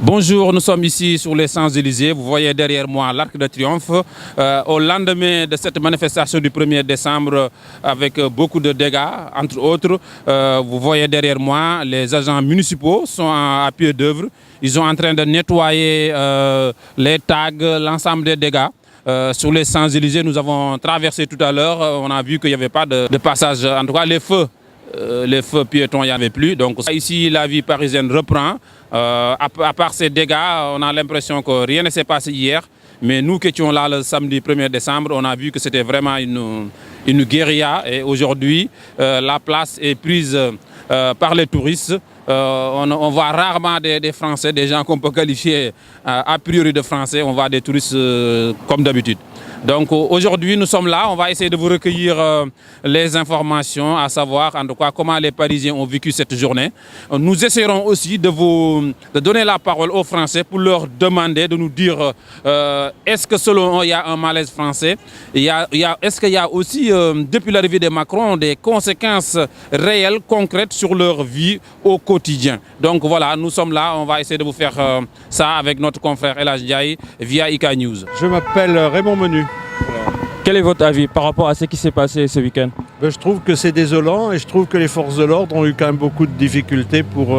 Bonjour, nous sommes ici sur les Champs-Élysées. Vous voyez derrière moi l'Arc de Triomphe. Au lendemain de cette manifestation du 1er décembre avec beaucoup de dégâts, entre autres, vous voyez derrière moi les agents municipaux sont à pied d'œuvre. Ils sont en train de nettoyer les tags, l'ensemble des dégâts. Sur les Champs-Élysées, nous avons traversé tout à l'heure. On a vu qu'il n'y avait pas de passage. En tout cas, les feux piétons, il n'y avait plus. Donc ici, la vie parisienne reprend. À part ces dégâts, on a l'impression que rien ne s'est passé hier. Mais nous qui étions là le samedi 1er décembre, on a vu que c'était vraiment une guérilla. Et aujourd'hui, la place est prise par les touristes. On voit rarement des Français, des gens qu'on peut qualifier a priori de Français. On voit des touristes comme d'habitude. Donc aujourd'hui, nous sommes là. On va essayer de vous recueillir les informations, à savoir en tout cas comment les Parisiens ont vécu cette journée. Nous essaierons aussi de donner la parole aux Français pour leur demander de nous dire est-ce que selon eux, il y a un malaise français? Est-ce qu'il y a aussi, depuis l'arrivée de Macron, des conséquences réelles, concrètes sur leur vie au quotidien? Donc voilà, nous sommes là. On va essayer de vous faire ça avec notre confrère El Hadj Ndiaye via IK News. Je m'appelle Raymond Menu. Quel est votre avis par rapport à ce qui s'est passé ce week-end? Je trouve que c'est désolant et je trouve que les forces de l'ordre ont eu quand même beaucoup de difficultés pour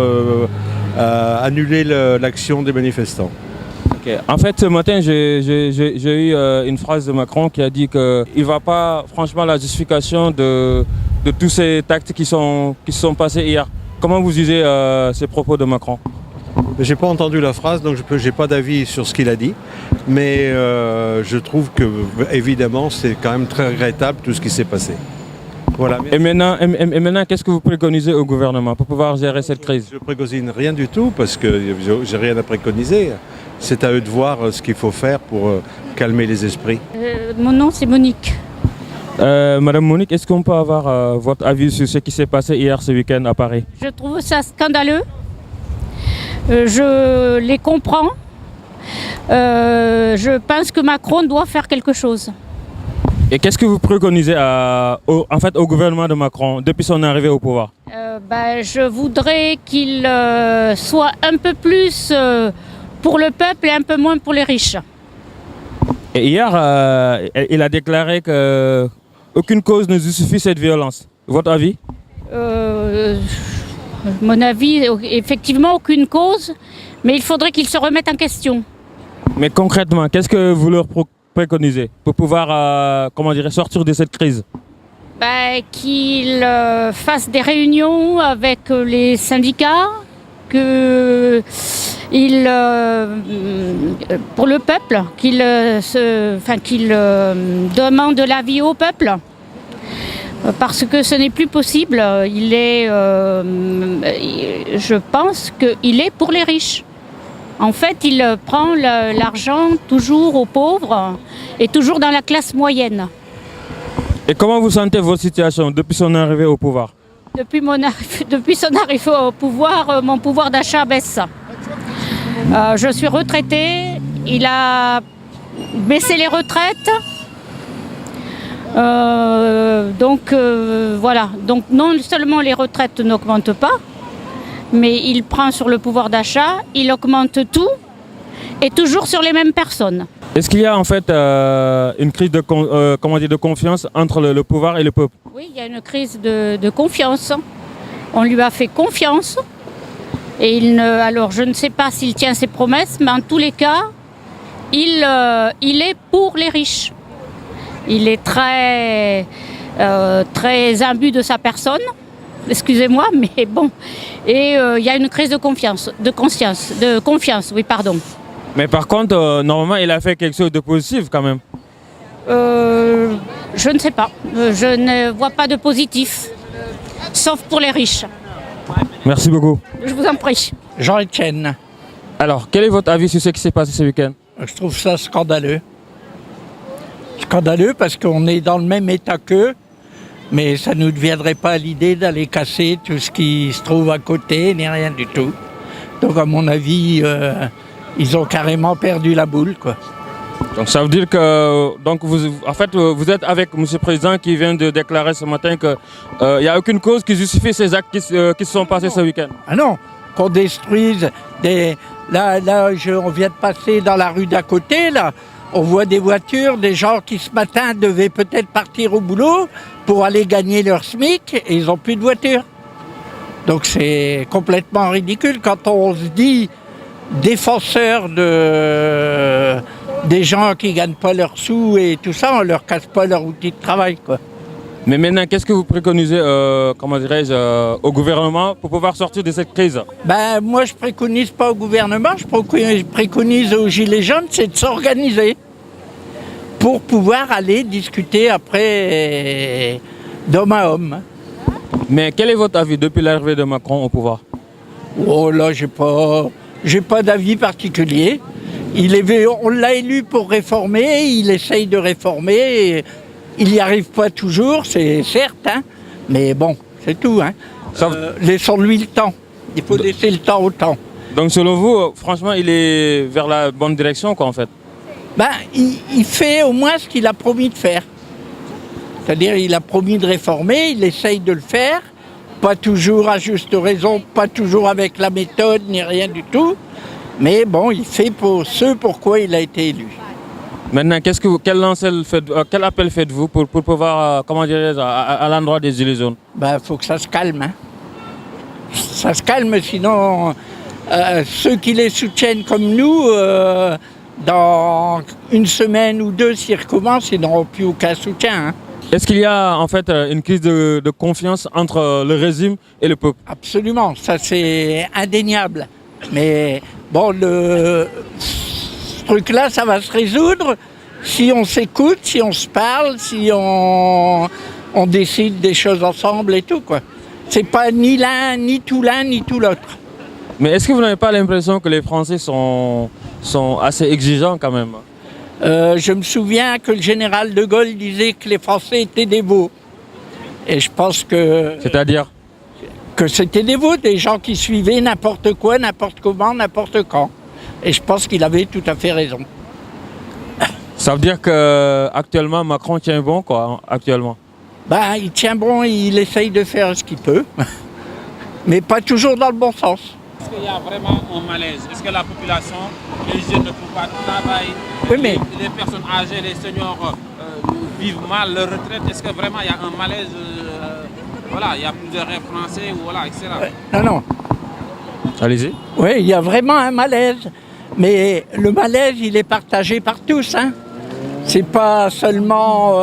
annuler l'action des manifestants. Okay. En fait, ce matin, j'ai eu une phrase de Macron qui a dit qu'il ne va pas, franchement, la justification de tous ces actes qui se sont passés hier. Comment vous jugez ces propos de Macron? Je n'ai pas entendu la phrase, donc je n'ai pas d'avis sur ce qu'il a dit. Mais je trouve que, évidemment, c'est quand même très regrettable tout ce qui s'est passé. Voilà. Et maintenant, qu'est-ce que vous préconisez au gouvernement pour pouvoir gérer cette crise? Je ne préconise rien du tout parce que je n'ai rien à préconiser. C'est à eux de voir ce qu'il faut faire pour calmer les esprits. Mon nom, c'est Monique. Madame Monique, est-ce qu'on peut avoir votre avis sur ce qui s'est passé hier ce week-end à Paris? Je trouve ça scandaleux. Je les comprends. Je pense que Macron doit faire quelque chose. Et qu'est-ce que vous préconisez au gouvernement de Macron depuis son arrivée au pouvoir? Je voudrais qu'il soit un peu plus pour le peuple et un peu moins pour les riches. Et hier, il a déclaré qu'aucune cause ne justifie cette violence. Votre avis? Mon avis, effectivement, aucune cause, mais il faudrait qu'ils se remettent en question. Mais concrètement, qu'est-ce que vous leur préconisez pour pouvoir sortir de cette crise? Qu'ils fassent des réunions avec les syndicats, pour le peuple, qu'ils demandent l'avis au peuple. Parce que ce n'est plus possible. Je pense qu'il est pour les riches. En fait, il prend l'argent toujours aux pauvres et toujours dans la classe moyenne. Et comment vous sentez votre situation depuis son arrivée au pouvoir? Depuis son arrivée au pouvoir, mon pouvoir d'achat baisse. Je suis retraitée. Il a baissé les retraites. Voilà. Donc non seulement les retraites n'augmentent pas, mais il prend sur le pouvoir d'achat, il augmente tout et toujours sur les mêmes personnes. Est-ce qu'il y a en fait une crise de confiance entre le pouvoir et le peuple? Oui, il y a une crise de confiance. On lui a fait confiance et alors je ne sais pas s'il tient ses promesses, mais en tous les cas, il est pour les riches. Il est très imbu de sa personne, excusez-moi, mais bon. Et il y a une crise de confiance, oui, pardon. Mais par contre, normalement, il a fait quelque chose de positif quand même. Je ne sais pas. Je ne vois pas de positif, sauf pour les riches. Merci beaucoup. Je vous en prie. Jean-Étienne. Alors, quel est votre avis sur ce qui s'est passé ce week-end? Je trouve ça scandaleux. Scandaleux parce qu'on est dans le même état qu'eux, mais ça ne nous viendrait pas à l'idée d'aller casser tout ce qui se trouve à côté, ni rien du tout. Donc à mon avis, ils ont carrément perdu la boule, quoi. Donc ça veut dire que vous êtes avec M. le Président qui vient de déclarer ce matin qu'il n'y a aucune cause qui justifie ces actes qui se sont passés ce week-end. Ah non, qu'on détruise des... on vient de passer dans la rue d'à côté, là. On voit des voitures, des gens qui ce matin devaient peut-être partir au boulot pour aller gagner leur SMIC et ils n'ont plus de voiture. Donc c'est complètement ridicule quand on se dit défenseur des gens qui ne gagnent pas leurs sous et tout ça, on ne leur casse pas leur outil de travail, quoi. Mais maintenant, qu'est-ce que vous préconisez au gouvernement pour pouvoir sortir de cette crise? Ben, moi, je préconise pas au gouvernement, je préconise aux Gilets jaunes, c'est de s'organiser pour pouvoir aller discuter après d'homme à homme. Mais quel est votre avis depuis l'arrivée de Macron au pouvoir? Oh là, j'ai pas d'avis particulier. On l'a élu pour réformer, il essaye de réformer. Il n'y arrive pas toujours, c'est certes, hein, mais bon, c'est tout. Hein. Laissons-lui le temps. Il faut laisser le temps au temps. Donc selon vous, franchement, il est vers la bonne direction, quoi, en fait? Ben, il fait au moins ce qu'il a promis de faire. C'est-à-dire, il a promis de réformer, il essaye de le faire, pas toujours à juste raison, pas toujours avec la méthode, ni rien du tout. Mais bon, il fait pour ce pourquoi il a été élu. Maintenant, quel appel faites-vous pour pouvoir, à l'endroit des Gilets jaunes? Ben, faut que ça se calme. Hein. Ça se calme, sinon ceux qui les soutiennent comme nous, dans une semaine ou deux, s'ils recommencent, ils n'auront plus aucun soutien. Hein. Est-ce qu'il y a en fait une crise de confiance entre le régime et le peuple? Absolument, ça c'est indéniable. Mais bon, ce truc-là, ça va se résoudre si on s'écoute, si on se parle, si on décide des choses ensemble et tout, quoi. C'est pas ni l'un, ni tout l'autre. Mais est-ce que vous n'avez pas l'impression que les Français sont assez exigeants quand même? Je me souviens que le général de Gaulle disait que les Français étaient des veaux. Et je pense que... C'est-à-dire? Que c'était des veaux, des gens qui suivaient n'importe quoi, n'importe comment, n'importe quand. Et je pense qu'il avait tout à fait raison. Ça veut dire qu'actuellement, Macron tient bon, quoi, actuellement? Ben, il tient bon, il essaye de faire ce qu'il peut. Mais pas toujours dans le bon sens. Est-ce qu'il y a vraiment un malaise? Est-ce que la population, les jeunes ne trouvent pas de travail? Oui, mais... Les personnes âgées, les seniors vivent mal leur retraite. Est-ce que vraiment il y a un malaise? Voilà, il y a plusieurs rêves français, voilà, etc. Non. Allez-y. Oui, il y a vraiment un malaise. Mais le malaise, il est partagé par tous. Hein. C'est pas seulement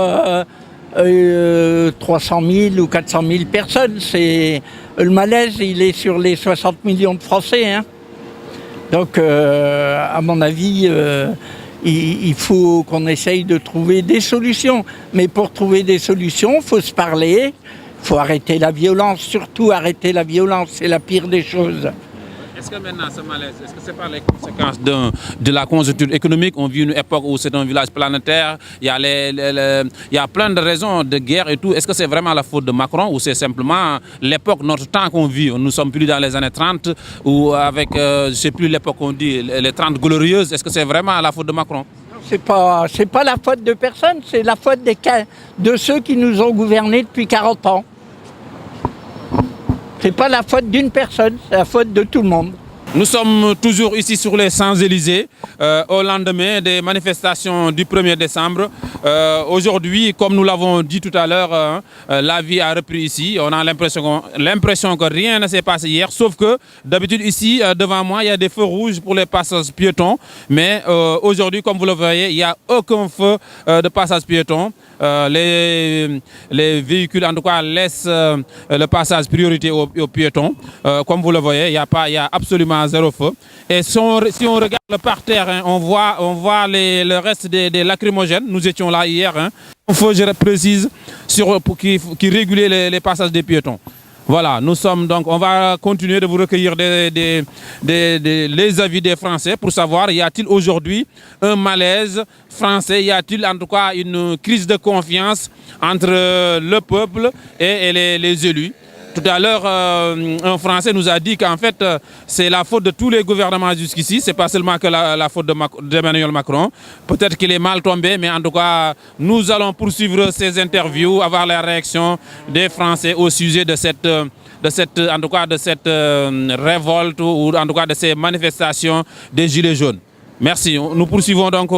300 000 ou 400 000 personnes. Le malaise, il est sur les 60 millions de Français. Hein. Donc, à mon avis, il faut qu'on essaye de trouver des solutions. Mais pour trouver des solutions, il faut se parler. Il faut arrêter la violence, surtout arrêter la violence, c'est la pire des choses. Est-ce que maintenant ce malaise, est-ce que c'est pas les conséquences de la conjoncture économique? On vit une époque où c'est un village planétaire, il y a plein de raisons de guerre et tout. Est-ce que c'est vraiment la faute de Macron ou c'est simplement l'époque, notre temps qu'on vit? Nous sommes plus dans les années 30 ou avec, je ne sais plus l'époque qu'on dit, les 30 glorieuses. Est-ce que c'est vraiment la faute de Macron? C'est pas la faute de personne, c'est la faute de ceux qui nous ont gouvernés depuis 40 ans. C'est pas la faute d'une personne, c'est la faute de tout le monde. Nous sommes toujours ici sur les Champs-Élysées, au lendemain des manifestations du 1er décembre. Aujourd'hui, comme nous l'avons dit tout à l'heure, la vie a repris ici. On a l'impression que rien ne s'est passé hier, sauf que d'habitude ici, devant moi, il y a des feux rouges pour les passages piétons. Mais aujourd'hui, comme vous le voyez, il n'y a aucun feu de passage piéton. Les véhicules, en tout cas, laissent le passage priorité aux piétons. Comme vous le voyez, il y a absolument zéro feu. Et si on regarde le parterre, hein, on voit le reste des lacrymogènes. Nous étions là hier. Hein. Un feu, je précise, qui régulait les passages des piétons. Voilà, nous sommes donc, on va continuer de vous recueillir les avis des Français pour savoir, y a-t-il aujourd'hui un malaise français, y a-t-il en tout cas une crise de confiance entre le peuple et les élus? Tout à l'heure, un Français nous a dit qu'en fait, c'est la faute de tous les gouvernements jusqu'ici. Ce n'est pas seulement que la faute d'Emmanuel Macron. Peut-être qu'il est mal tombé, mais en tout cas, nous allons poursuivre ces interviews, avoir la réaction des Français au sujet de cette révolte ou en tout cas de ces manifestations des Gilets jaunes. Merci. Nous poursuivons donc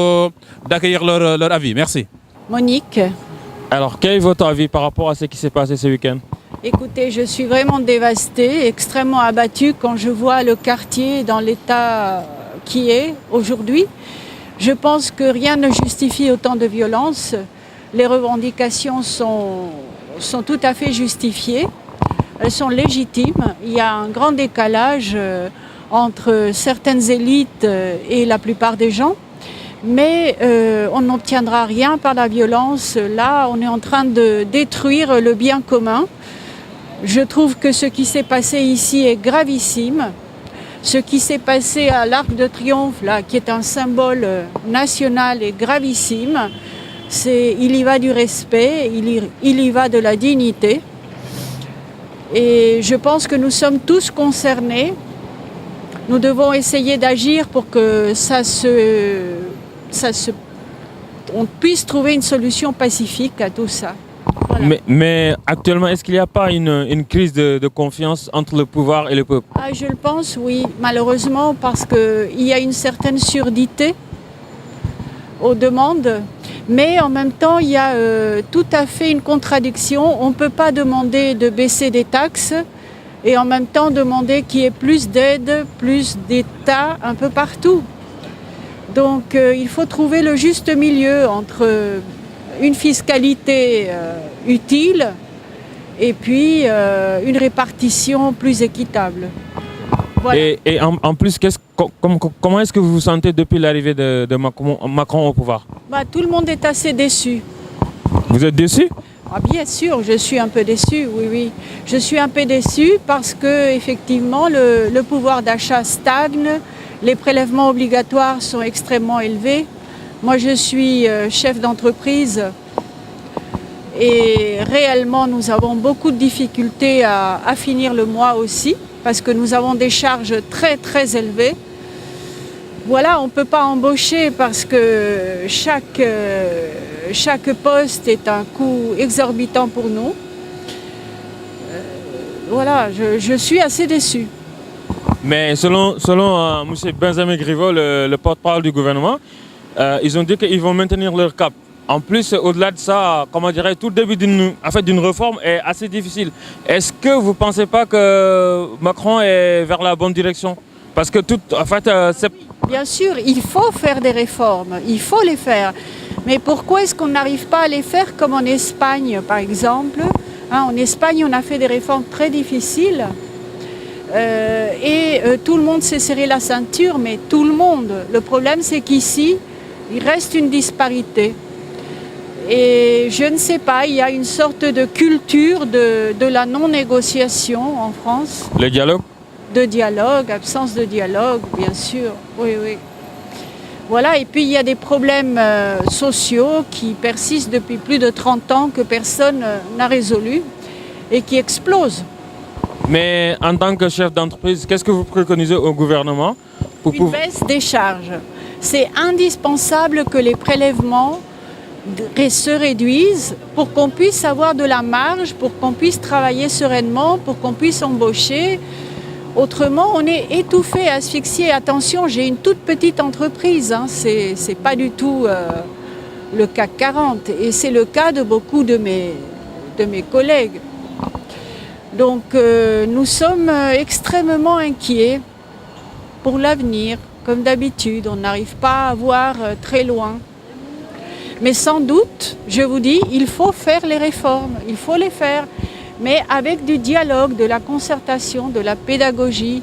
d'accueillir leur avis. Merci. Monique, Alors, quel est votre avis par rapport à ce qui s'est passé ce week-end? écoutez, je suis vraiment dévastée, extrêmement abattue quand je vois le quartier dans l'état qui est aujourd'hui. Je pense que rien ne justifie autant de violence. Les revendications sont tout à fait justifiées. Elles sont légitimes. Il y a un grand décalage entre certaines élites et la plupart des gens. Mais on n'obtiendra rien par la violence. Là, on est en train de détruire le bien commun. Je trouve que ce qui s'est passé ici est gravissime. Ce qui s'est passé à l'Arc de Triomphe, là, qui est un symbole national, est gravissime. Il y va du respect, il y va de la dignité. Et je pense que nous sommes tous concernés. Nous devons essayer d'agir pour que on puisse trouver une solution pacifique à tout ça. Voilà. Mais actuellement, est-ce qu'il n'y a pas une crise de confiance entre le pouvoir et le peuple? Ah, je le pense, oui, malheureusement, parce qu'il y a une certaine surdité aux demandes, mais en même temps, il y a tout à fait une contradiction. On ne peut pas demander de baisser des taxes et en même temps demander qu'il y ait plus d'aide, plus d'État un peu partout. Donc il faut trouver le juste milieu entre une fiscalité utile et puis une répartition plus équitable. Voilà. Et en plus, comment est-ce que vous vous sentez depuis l'arrivée de Macron au pouvoir? Tout le monde est assez déçu. Vous êtes déçu? Ah, bien sûr, je suis un peu déçue, oui. Je suis un peu déçue parce que effectivement le pouvoir d'achat stagne, les prélèvements obligatoires sont extrêmement élevés. Moi, je suis chef d'entreprise et réellement, nous avons beaucoup de difficultés à finir le mois aussi parce que nous avons des charges très, très élevées. Voilà, on ne peut pas embaucher parce que chaque poste est un coût exorbitant pour nous. Voilà, je suis assez déçue. Mais selon M. Benjamin Griveaux, le porte-parole du gouvernement, ils ont dit qu'ils vont maintenir leur cap. En plus, au-delà de ça, comment dirais-je, tout début d'une réforme est assez difficile. Est-ce que vous ne pensez pas que Macron est vers la bonne direction? Parce que c'est... Bien sûr, il faut faire des réformes, il faut les faire. Mais pourquoi est-ce qu'on n'arrive pas à les faire comme en Espagne, par exemple? En Espagne, on a fait des réformes très difficiles. Tout le monde s'est serré la ceinture, mais tout le monde. Le problème, c'est qu'ici, il reste une disparité. Et je ne sais pas, il y a une sorte de culture de la non-négociation en France. Le dialogue? De dialogue, absence de dialogue, bien sûr. Oui. Voilà, et puis il y a des problèmes sociaux qui persistent depuis plus de 30 ans que personne n'a résolu et qui explosent. Mais en tant que chef d'entreprise, qu'est-ce que vous préconisez au gouvernement pour Une baisse des charges. C'est indispensable que les prélèvements se réduisent pour qu'on puisse avoir de la marge, pour qu'on puisse travailler sereinement, pour qu'on puisse embaucher. Autrement, on est étouffé, asphyxié. Attention, j'ai une toute petite entreprise, c'est pas du tout le CAC 40 et c'est le cas de beaucoup de mes collègues. Donc nous sommes extrêmement inquiets pour l'avenir. Comme d'habitude, on n'arrive pas à voir très loin. Mais sans doute, je vous dis, il faut faire les réformes, il faut les faire, mais avec du dialogue, de la concertation, de la pédagogie.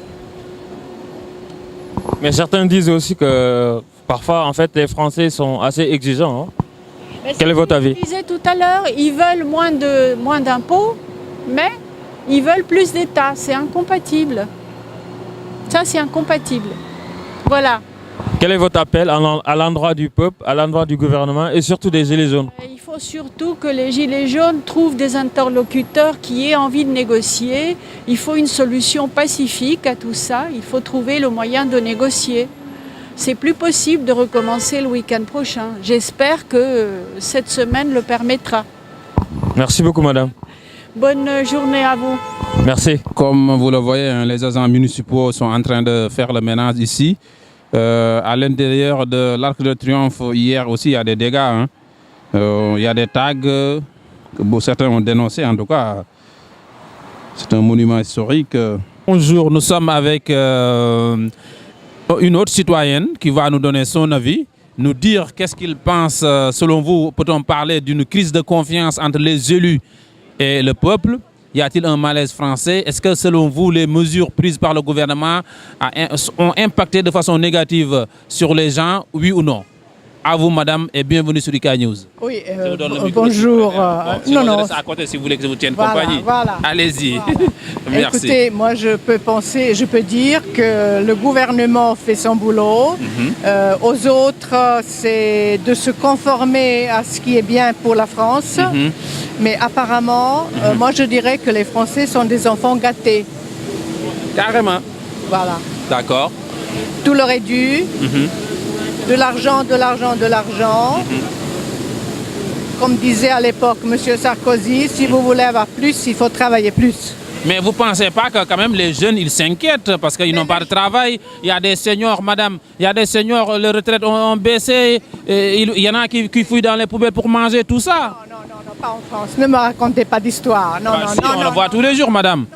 Mais certains disent aussi que parfois, en fait, les Français sont assez exigeants. Quel est votre avis? Je disais tout à l'heure, ils veulent moins d'impôts, mais ils veulent plus d'État. C'est incompatible. Ça, c'est incompatible. Voilà. Quel est votre appel à l'endroit du peuple, à l'endroit du gouvernement et surtout des Gilets jaunes? Il faut faut surtout que les Gilets jaunes trouvent des interlocuteurs qui aient envie de négocier. Il faut une solution pacifique à tout ça. Il faut trouver le moyen de négocier. C'est plus possible de recommencer le week-end prochain. J'espère que cette semaine le permettra. Merci beaucoup, madame. Bonne journée à vous. Merci. Comme vous le voyez, hein, les agents municipaux sont en train de faire le ménage ici. À l'intérieur de l'Arc de Triomphe, hier aussi, il y a des dégâts. Hein. Il y a des tags que certains ont dénoncés. En tout cas, c'est un monument historique. Bonjour, nous sommes avec une autre citoyenne qui va nous donner son avis, nous dire qu'est-ce qu'il pense. Selon vous, peut-on parler d'une crise de confiance entre les élus et le peuple? Y a-t-il un malaise français? Est-ce que selon vous, les mesures prises par le gouvernement ont impacté de façon négative sur les gens, oui ou non? À vous, madame, et bienvenue sur IK News. Oui, Je vous donne le micro, bonjour. si vous laissez à côté, si vous voulez que je vous tienne compagnie. Voilà. Allez-y. Voilà. Merci. Écoutez, moi je peux dire que le gouvernement fait son boulot. Aux autres, c'est de se conformer à ce qui est bien pour la France. Mais apparemment, moi je dirais que les Français sont des enfants gâtés. Carrément. Voilà. D'accord. Tout leur est dû. De l'argent, de l'argent, de l'argent. Comme disait à l'époque M. Sarkozy, si vous voulez avoir plus, il faut travailler plus. Mais vous ne pensez pas que quand même les jeunes, ils s'inquiètent parce qu'ils n'ont pas de travail? Il y a des seniors, madame, il y a des seniors, les retraites ont baissé, il y en a qui fouillent dans les poubelles pour manger, tout ça. Non, pas en France. Ne me racontez pas d'histoire. Non, Si, on le voit tous les jours, madame.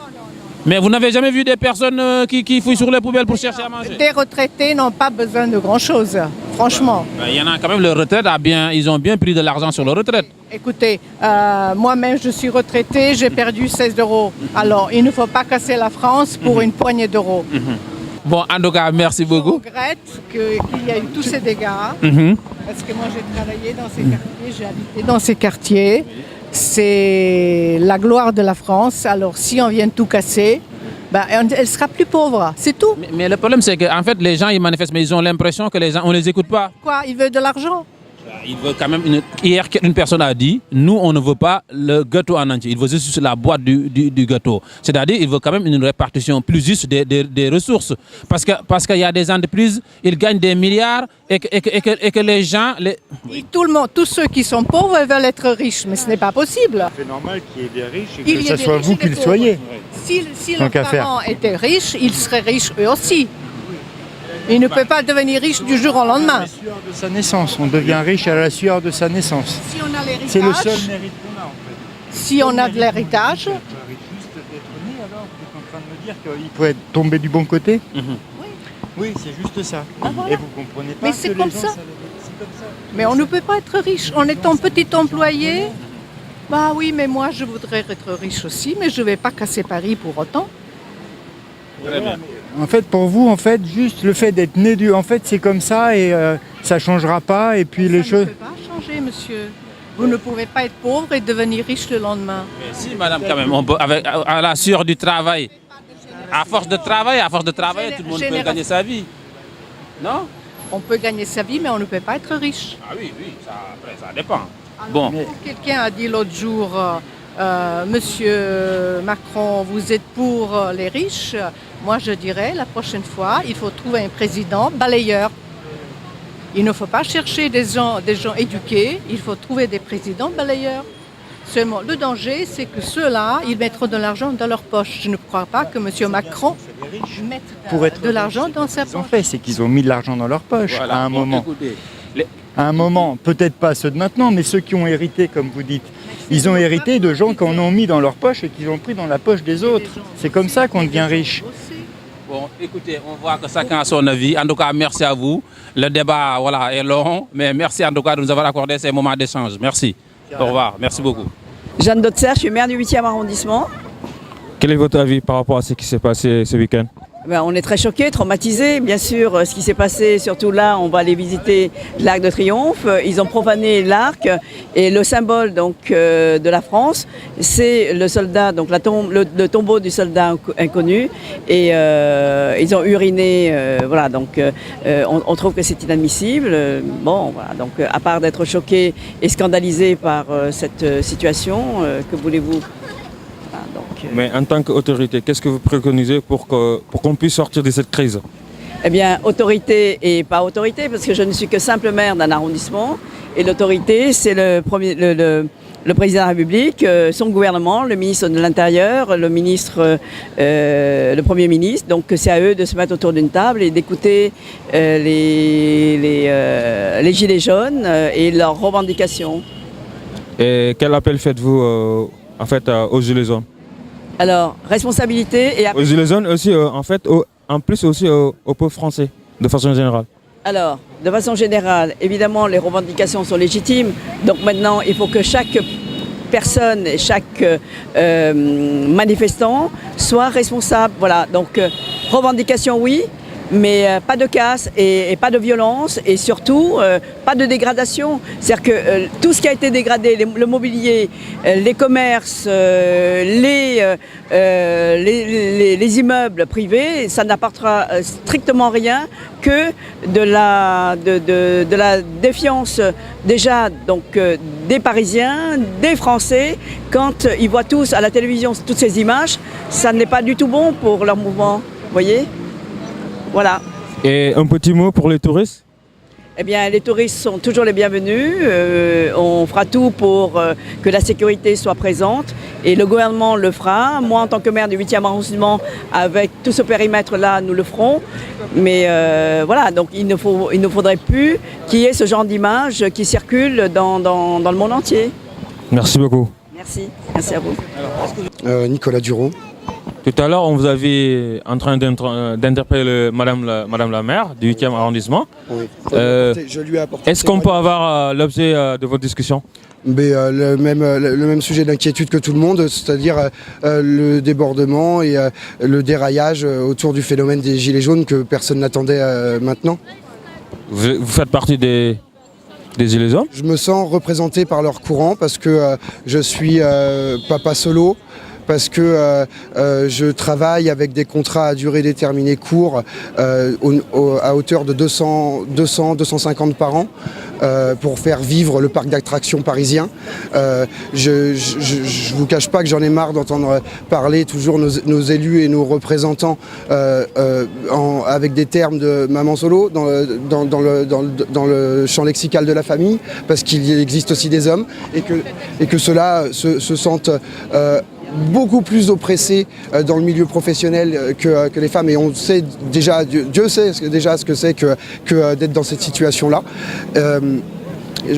Mais vous n'avez jamais vu des personnes qui fouillent sur les poubelles pour chercher à manger? Des retraités n'ont pas besoin de grand-chose, franchement. Il y en a quand même, leur retraite, ils ont bien pris de l'argent sur leur retraite. Écoutez, moi-même je suis retraitée, j'ai perdu 16 €. Alors, il ne faut pas casser la France pour une poignée d'euros. Bon, en tout cas, merci beaucoup. Je regrette qu'il y a eu tous ces dégâts, parce que moi j'ai travaillé dans ces quartiers, j'ai habité dans ces quartiers. C'est la gloire de la France. Alors si on vient tout casser, elle sera plus pauvre, c'est tout. Mais le problème, c'est qu'en fait, les gens, ils manifestent, mais ils ont l'impression que les gens, on ne les écoute pas. Quoi, ils veulent de l'argent? Il veut quand même hier, une personne a dit, nous, on ne veut pas le gâteau en entier. Il veut juste la boîte du gâteau. C'est-à-dire, il veut quand même une répartition plus juste des ressources. Parce qu'il y a des entreprises, ils gagnent des milliards et que les gens... Et tout le monde, tous ceux qui sont pauvres veulent être riches, mais ce n'est pas possible. C'est normal qu'il y ait des riches et que ce soit vous qui le soyez. Si leurs parents étaient riches, ils seraient riches eux aussi. Il ne peut pas devenir riche du jour au lendemain. À la sueur de sa naissance, on devient riche à la sueur de sa naissance. Si on a l'héritage, c'est le seul mérite qu'on a en fait. Si on a de l'héritage, juste d'être né alors, vous êtes en train de me dire qu'il faut être tombé du bon côté? Oui, c'est juste ça. voilà. Et vous comprenez pas Mais que c'est les comme gens, ça. c'est comme ça. mais on ne peut pas être riche. En étant petit employé, bah oui, mais moi je voudrais être riche aussi, mais je ne vais pas casser Paris pour autant. Très bien. En fait, pour vous, en fait, juste le fait d'être né en fait, c'est comme ça et ça changera pas. Et puis les choses. Ça ne peut pas changer, monsieur. Vous ne pouvez pas être pauvre et devenir riche le lendemain. Mais si, madame, quand même, on peut, à la sueur du travail, à force de travailler, tout le monde peut gagner sa vie. Non? On peut gagner sa vie, mais on ne peut pas être riche. Ah oui, après, ça dépend. Alors, quelqu'un a dit l'autre jour, Monsieur Macron, vous êtes pour les riches. Moi, je dirais, la prochaine fois, il faut trouver un président balayeur. Il ne faut pas chercher des gens éduqués, il faut trouver des présidents balayeurs. Seulement, le danger, c'est que ceux-là, ils mettront de l'argent dans leur poche. Je ne crois pas que M. Macron mette de l'argent dans sa poche. C'est qu'ils ont mis de l'argent dans leur poche Voilà. à un moment. Écoutez, À un moment, peut-être pas ceux de maintenant, mais ceux qui ont hérité, comme vous dites. Ils ont hérité de gens qui en ont mis dans leur poche et qui ont pris dans la poche des autres. C'est comme ça qu'on devient riche. bon, écoutez, on voit que chacun a son avis. En tout cas, merci à vous. Le débat est long, mais merci en tout cas de nous avoir accordé ces moments d'échange. Merci. Au revoir. Merci beaucoup. Jeanne Dotzer, je suis maire du 8e arrondissement. Quel est votre avis par rapport à ce qui s'est passé ce week-end? Ben, on est très choqués, traumatisés, bien sûr. Ce qui s'est passé, surtout là, on va aller visiter l'Arc de Triomphe. Ils ont profané l'arc et le symbole donc de la France, c'est le soldat, donc le tombeau du soldat inconnu. Et ils ont uriné. Voilà, donc on trouve que c'est inadmissible. Bon, voilà, donc à part d'être choqués et scandalisés par cette situation, que voulez-vous? Mais en tant qu'autorité, qu'est-ce que vous préconisez pour qu'on puisse sortir de cette crise? Eh bien, autorité et pas autorité, parce que je ne suis que simple maire d'un arrondissement. Et l'autorité, c'est le président de la République, son gouvernement, le ministre de l'Intérieur, le Premier ministre. Donc c'est à eux de se mettre autour d'une table et d'écouter les gilets jaunes et leurs revendications. Et quel appel faites-vous aux gilets jaunes? Alors, responsabilité et... Aux gilets jaunes aussi, en plus aussi aux peuples français, de façon générale. Alors, de façon générale, évidemment, les revendications sont légitimes. Donc maintenant, il faut que chaque personne et chaque manifestant soit responsable. Voilà, donc revendications, oui, mais pas de casse et pas de violence et surtout pas de dégradation. C'est-à-dire que tout ce qui a été dégradé, le mobilier, les commerces, les immeubles privés, ça n'apportera strictement rien que de la défiance déjà donc, des Parisiens, des Français. Quand ils voient tous à la télévision toutes ces images, ça n'est pas du tout bon pour leur mouvement, vous voyez ? Voilà. Et un petit mot pour les touristes? Eh bien, les touristes sont toujours les bienvenus. On fera tout pour que la sécurité soit présente et le gouvernement le fera. Moi, en tant que maire du 8e arrondissement, avec tout ce périmètre-là, nous le ferons. Mais voilà, donc il ne faudrait plus qu'il y ait ce genre d'image qui circule dans le monde entier. Merci beaucoup. Merci à vous. Nicolas Duro. Tout à l'heure, on vous avait en train d'interpeller Madame la maire du 8e arrondissement. Oui. Je lui ai apporté. Est-ce qu'on peut avoir l'objet de votre discussion? Mais, le même sujet d'inquiétude que tout le monde, c'est-à-dire le débordement et le déraillage autour du phénomène des gilets jaunes que personne n'attendait maintenant. Vous faites partie des gilets jaunes? Je me sens représenté par leur courant parce que je suis papa solo. Parce que je travaille avec des contrats à durée déterminée courts à hauteur de 250 par an pour faire vivre le parc d'attractions parisien. Je ne vous cache pas que j'en ai marre d'entendre parler toujours nos élus et nos représentants avec des termes de maman solo dans le champ lexical de la famille, parce qu'il existe aussi des hommes et que ceux-là se sentent beaucoup plus oppressés dans le milieu professionnel que les femmes, et on sait déjà, Dieu sait déjà ce que c'est que d'être dans cette situation-là.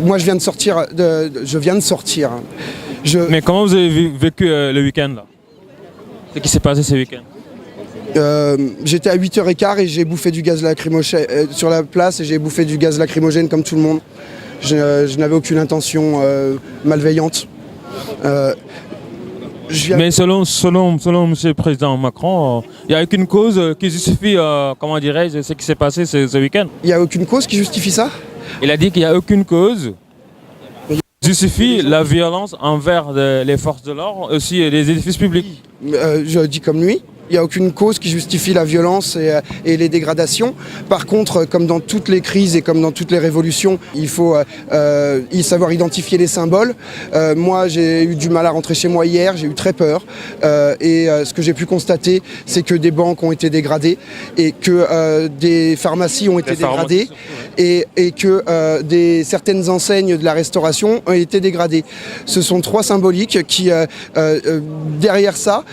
Moi je viens de sortir. Mais comment vous avez vécu le week-end là? Ce qui s'est passé ce week-end? J'étais à 8h15 et j'ai bouffé du gaz lacrymogène sur la place, et j'ai bouffé du gaz lacrymogène comme tout le monde. Je n'avais aucune intention malveillante. Mais selon M. le Président Macron, il n'y a aucune cause qui justifie, comment dirais-je, ce qui s'est passé ce week-end. Il n'y a aucune cause qui justifie ça? Il a dit qu'il n'y a aucune cause qui justifie la violence envers les forces de l'ordre, aussi les édifices publics. Je dis comme lui. Il n'y a aucune cause qui justifie la violence et les dégradations. Par contre, comme dans toutes les crises et comme dans toutes les révolutions, il faut savoir identifier les symboles. Moi, j'ai eu du mal à rentrer chez moi hier, j'ai eu très peur. Et ce que j'ai pu constater, c'est que des banques ont été dégradées et que des pharmacies ont été dégradées et que certaines enseignes de la restauration ont été dégradées. Ce sont trois symboliques qui, derrière ça,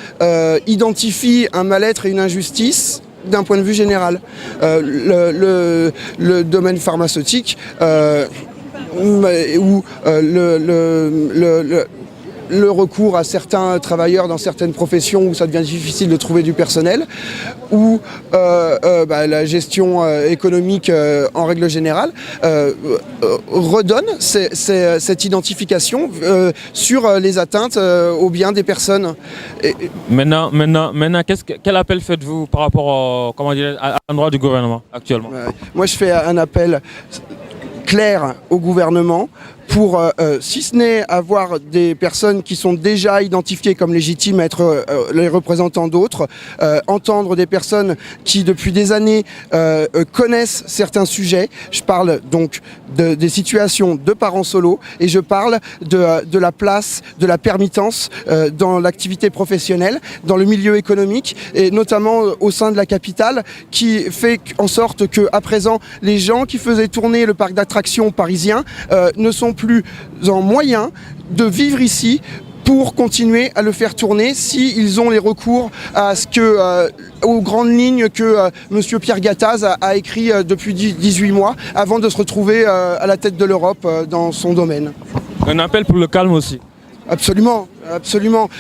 identifient un mal-être et une injustice d'un point de vue général. Le domaine pharmaceutique où le recours à certains travailleurs dans certaines professions où ça devient difficile de trouver du personnel, ou la gestion économique en règle générale, redonne cette identification sur les atteintes aux biens des personnes. Maintenant, quel appel faites-vous par rapport à l'endroit du gouvernement actuellement? Moi, je fais un appel clair au gouvernement pour, si ce n'est avoir des personnes qui sont déjà identifiées comme légitimes à être les représentants d'autres, entendre des personnes qui depuis des années connaissent certains sujets. Je parle donc des situations de parents solos et je parle de la place de la permittence dans l'activité professionnelle, dans le milieu économique et notamment au sein de la capitale, qui fait en sorte qu'à présent les gens qui faisaient tourner le parc d'attractions parisien ne sont plus en moyen de vivre ici pour continuer à le faire tourner s'ils ont les recours à aux grandes lignes que M. Pierre Gattaz a écrit depuis 18 mois avant de se retrouver à la tête de l'Europe dans son domaine. Un appel pour le calme aussi. Absolument, absolument.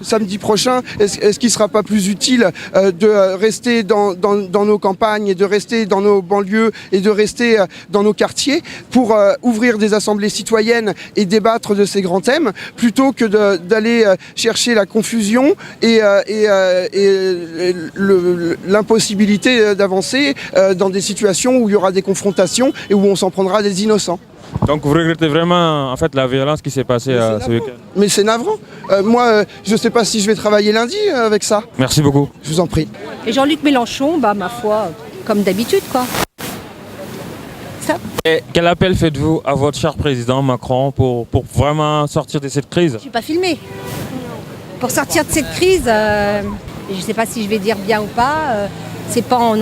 Samedi prochain, est-ce qu'il ne sera pas plus utile de rester dans nos campagnes et de rester dans nos banlieues et de rester dans nos quartiers pour ouvrir des assemblées citoyennes et débattre de ces grands thèmes, plutôt que d'aller chercher la confusion et l'impossibilité d'avancer dans des situations où il y aura des confrontations et où on s'en prendra des innocents. Donc vous regrettez vraiment en fait la violence qui s'est passée ce week-end? Mais c'est navrant. Moi, je ne sais pas si je vais travailler lundi avec ça. Merci beaucoup. Je vous en prie. Et Jean-Luc Mélenchon, ma foi, comme d'habitude, quoi. Ça. Et quel appel faites-vous à votre cher président Macron pour vraiment sortir de cette crise? Je ne suis pas filmée. Pour sortir de cette crise, je ne sais pas si je vais dire bien ou pas, c'est pas en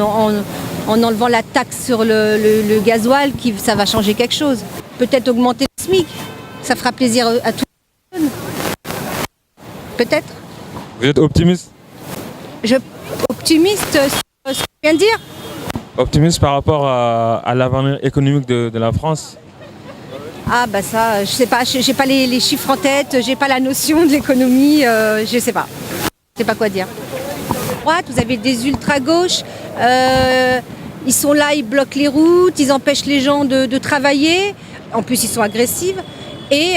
enlevant la taxe sur le gasoil que ça va changer quelque chose. Peut-être augmenter le SMIC, ça fera plaisir à tout le monde. Peut-être. Vous êtes optimiste? Optimiste sur ce que je viens de dire? Optimiste par rapport à l'avenir économique de la France? Ah ça, je sais pas, j'ai pas les chiffres en tête, j'ai pas la notion de l'économie, je sais pas. Je sais pas quoi dire. Droite, vous avez des ultra-gauches, ils sont là, ils bloquent les routes, ils empêchent les gens de travailler, en plus ils sont agressifs, et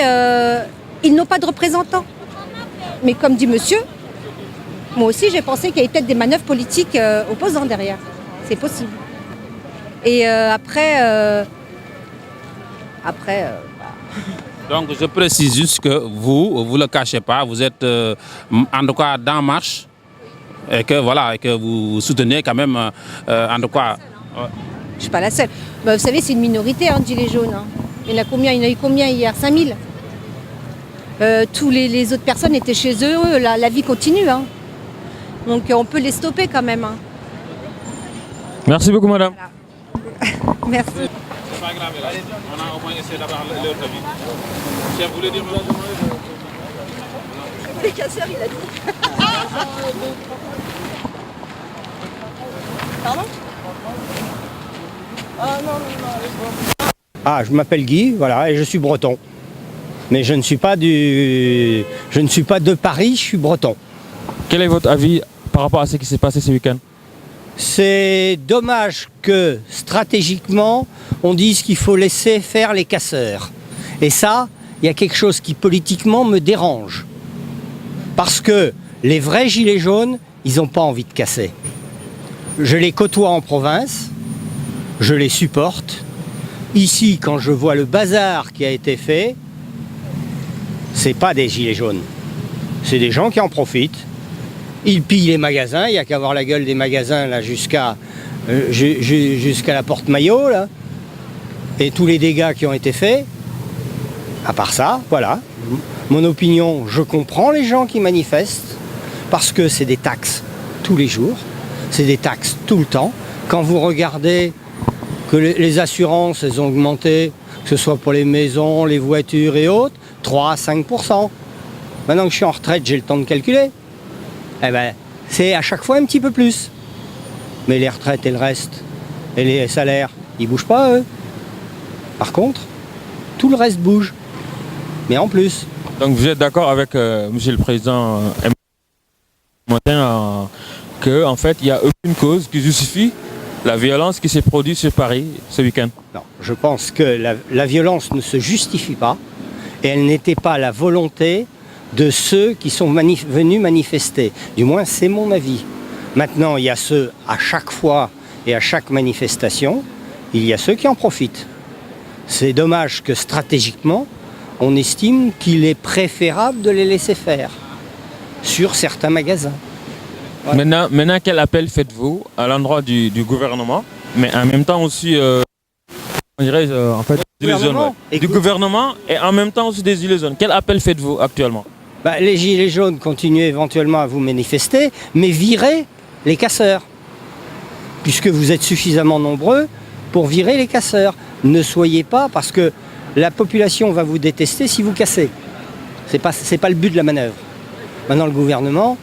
ils n'ont pas de représentants. Mais comme dit monsieur, moi aussi j'ai pensé qu'il y avait peut-être des manœuvres politiques opposantes derrière, c'est possible. Et après... Donc je précise juste que vous ne le cachez pas, vous êtes en tout cas d'En Marche et que vous soutenez quand même en tout cas. Je ne suis pas la seule. Vous savez, c'est une minorité, de gilets jaunes. Il y en a combien? Il y en a eu combien hier? 5000. Tous les autres personnes étaient chez eux, la vie continue. Donc on peut les stopper quand même. Merci beaucoup madame. Voilà. Merci. C'est pas grave, là. On a au moins essayé d'avoir leur avis. Chef, vous voulez dire Les casseurs, il a dit. Pardon? Ah, je m'appelle Guy, voilà, et je suis breton. Mais je ne suis pas de Paris, je suis breton. Quel est votre avis par rapport à ce qui s'est passé ce week-end? C'est dommage que stratégiquement, on dise qu'il faut laisser faire les casseurs. Et ça, il y a quelque chose qui politiquement me dérange. Parce que les vrais gilets jaunes, ils n'ont pas envie de casser. Je les côtoie en province, je les supporte. Ici, quand je vois le bazar qui a été fait, c'est pas des gilets jaunes. C'est des gens qui en profitent. Ils pillent les magasins, il n'y a qu'à voir la gueule des magasins là jusqu'à la porte Maillot là. Et tous les dégâts qui ont été faits. À part ça, voilà. Mon opinion, je comprends les gens qui manifestent parce que c'est des taxes tous les jours, c'est des taxes tout le temps. Quand vous regardez que les assurances, elles ont augmenté, que ce soit pour les maisons, les voitures et autres, 3 à 5%. Maintenant que je suis en retraite, j'ai le temps de calculer. Eh ben, c'est à chaque fois un petit peu plus. Mais les retraites et le reste, et les salaires, ils bougent pas, eux. Par contre, tout le reste bouge. Mais en plus. Donc vous êtes d'accord avec Monsieur le Président Martin que en fait il n'y a aucune cause qui justifie la violence qui s'est produite sur Paris ce week-end? Non, je pense que la violence ne se justifie pas et elle n'était pas la volonté de ceux qui sont venus manifester. Du moins, c'est mon avis. Maintenant, il y a ceux, à chaque fois et à chaque manifestation, il y a ceux qui en profitent. C'est dommage que stratégiquement, on estime qu'il est préférable de les laisser faire sur certains magasins. Voilà. Maintenant, quel appel faites-vous à l'endroit du gouvernement, mais en même temps aussi, on dirait, en fait, du gouvernement et en même temps aussi des Gilets jaunes. Quel appel faites-vous actuellement? Les Gilets jaunes continuent éventuellement à vous manifester, mais virez les casseurs, puisque vous êtes suffisamment nombreux pour virer les casseurs. Ne soyez pas, parce que la population va vous détester si vous cassez. C'est pas le but de la manœuvre. Maintenant, le gouvernement,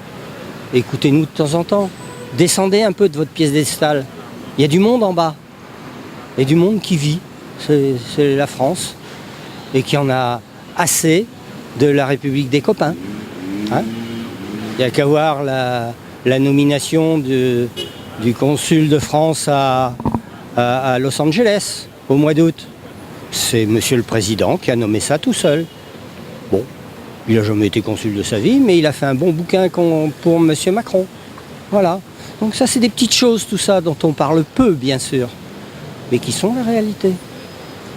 écoutez-nous de temps en temps. Descendez un peu de votre piédestal. Il y a du monde en bas. Il y a du monde qui vit. C'est la France. Et qui en a assez de la République des copains. Hein? Il n'y a qu'à voir la nomination du consul de France à Los Angeles au mois d'août. C'est Monsieur le Président qui a nommé ça tout seul. Bon, il n'a jamais été consul de sa vie, mais il a fait un bon bouquin pour Monsieur Macron. Voilà. Donc ça, c'est des petites choses, tout ça, dont on parle peu, bien sûr, mais qui sont la réalité.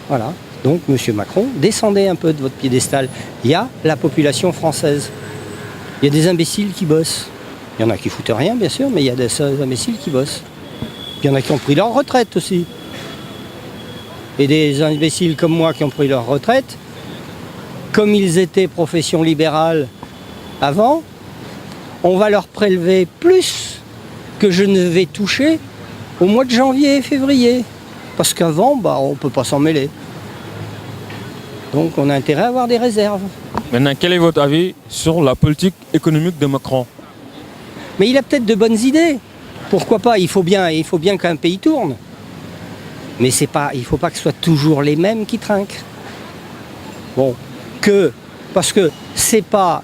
Voilà. Donc, Monsieur Macron, descendez un peu de votre piédestal. Il y a la population française. Il y a des imbéciles qui bossent. Il y en a qui foutent rien, bien sûr, mais il y a des imbéciles qui bossent. Il y en a qui ont pris leur retraite aussi. Et des imbéciles comme moi qui ont pris leur retraite, comme ils étaient profession libérale avant, on va leur prélever plus que je ne vais toucher au mois de janvier et février. Parce qu'avant, on ne peut pas s'en mêler. Donc on a intérêt à avoir des réserves. Maintenant, quel est votre avis sur la politique économique de Macron? Mais il a peut-être de bonnes idées. Pourquoi pas? Il faut bien qu'un pays tourne. Mais il ne faut pas que ce soit toujours les mêmes qui trinquent. Bon, parce que c'est pas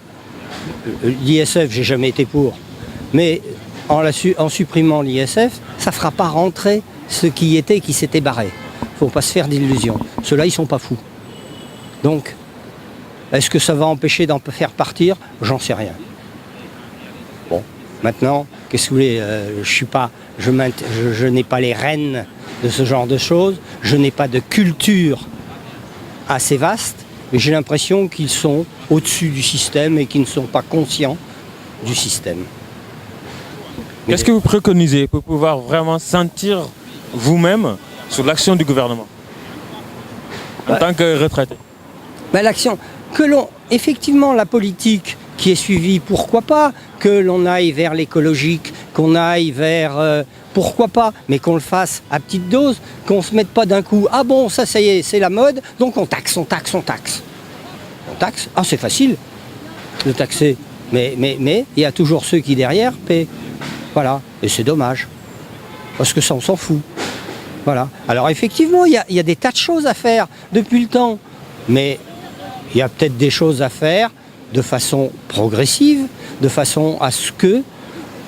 l'ISF, j'ai jamais été pour, mais en supprimant l'ISF, ça ne fera pas rentrer ceux qui s'étaient barrés. Il ne faut pas se faire d'illusions. Ceux-là, ils ne sont pas fous. Donc, est-ce que ça va empêcher d'en faire partir? J'en sais rien. Bon, maintenant, qu'est-ce que vous voulez, je n'ai pas les rênes de ce genre de choses, je n'ai pas de culture assez vaste, mais j'ai l'impression qu'ils sont au-dessus du système et qu'ils ne sont pas conscients du système. Qu'est-ce que vous préconisez pour pouvoir vraiment sentir vous-même sur l'action du gouvernement en tant que retraité? L'action, effectivement, la politique qui est suivie, pourquoi pas, que l'on aille vers l'écologique, qu'on aille vers... pourquoi pas, mais qu'on le fasse à petite dose, qu'on ne se mette pas d'un coup, ah bon, ça y est, c'est la mode, donc on taxe. On taxe, ah c'est facile de taxer, mais il y a toujours ceux qui derrière paient. Voilà, et c'est dommage, parce que ça on s'en fout. Voilà, alors effectivement, il y a des tas de choses à faire depuis le temps, mais il y a peut-être des choses à faire de façon progressive, de façon à ce que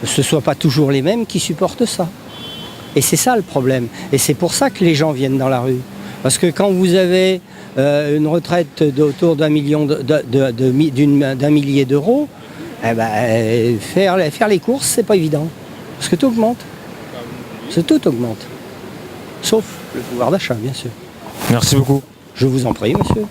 ce ne soit pas toujours les mêmes qui supportent ça. Et c'est ça le problème. Et c'est pour ça que les gens viennent dans la rue. Parce que quand vous avez une retraite d'autour d'un millier d'euros, faire les courses, c'est pas évident. Parce que tout augmente. Tout augmente. Sauf le pouvoir d'achat, bien sûr. Merci beaucoup. Je vous en prie, monsieur.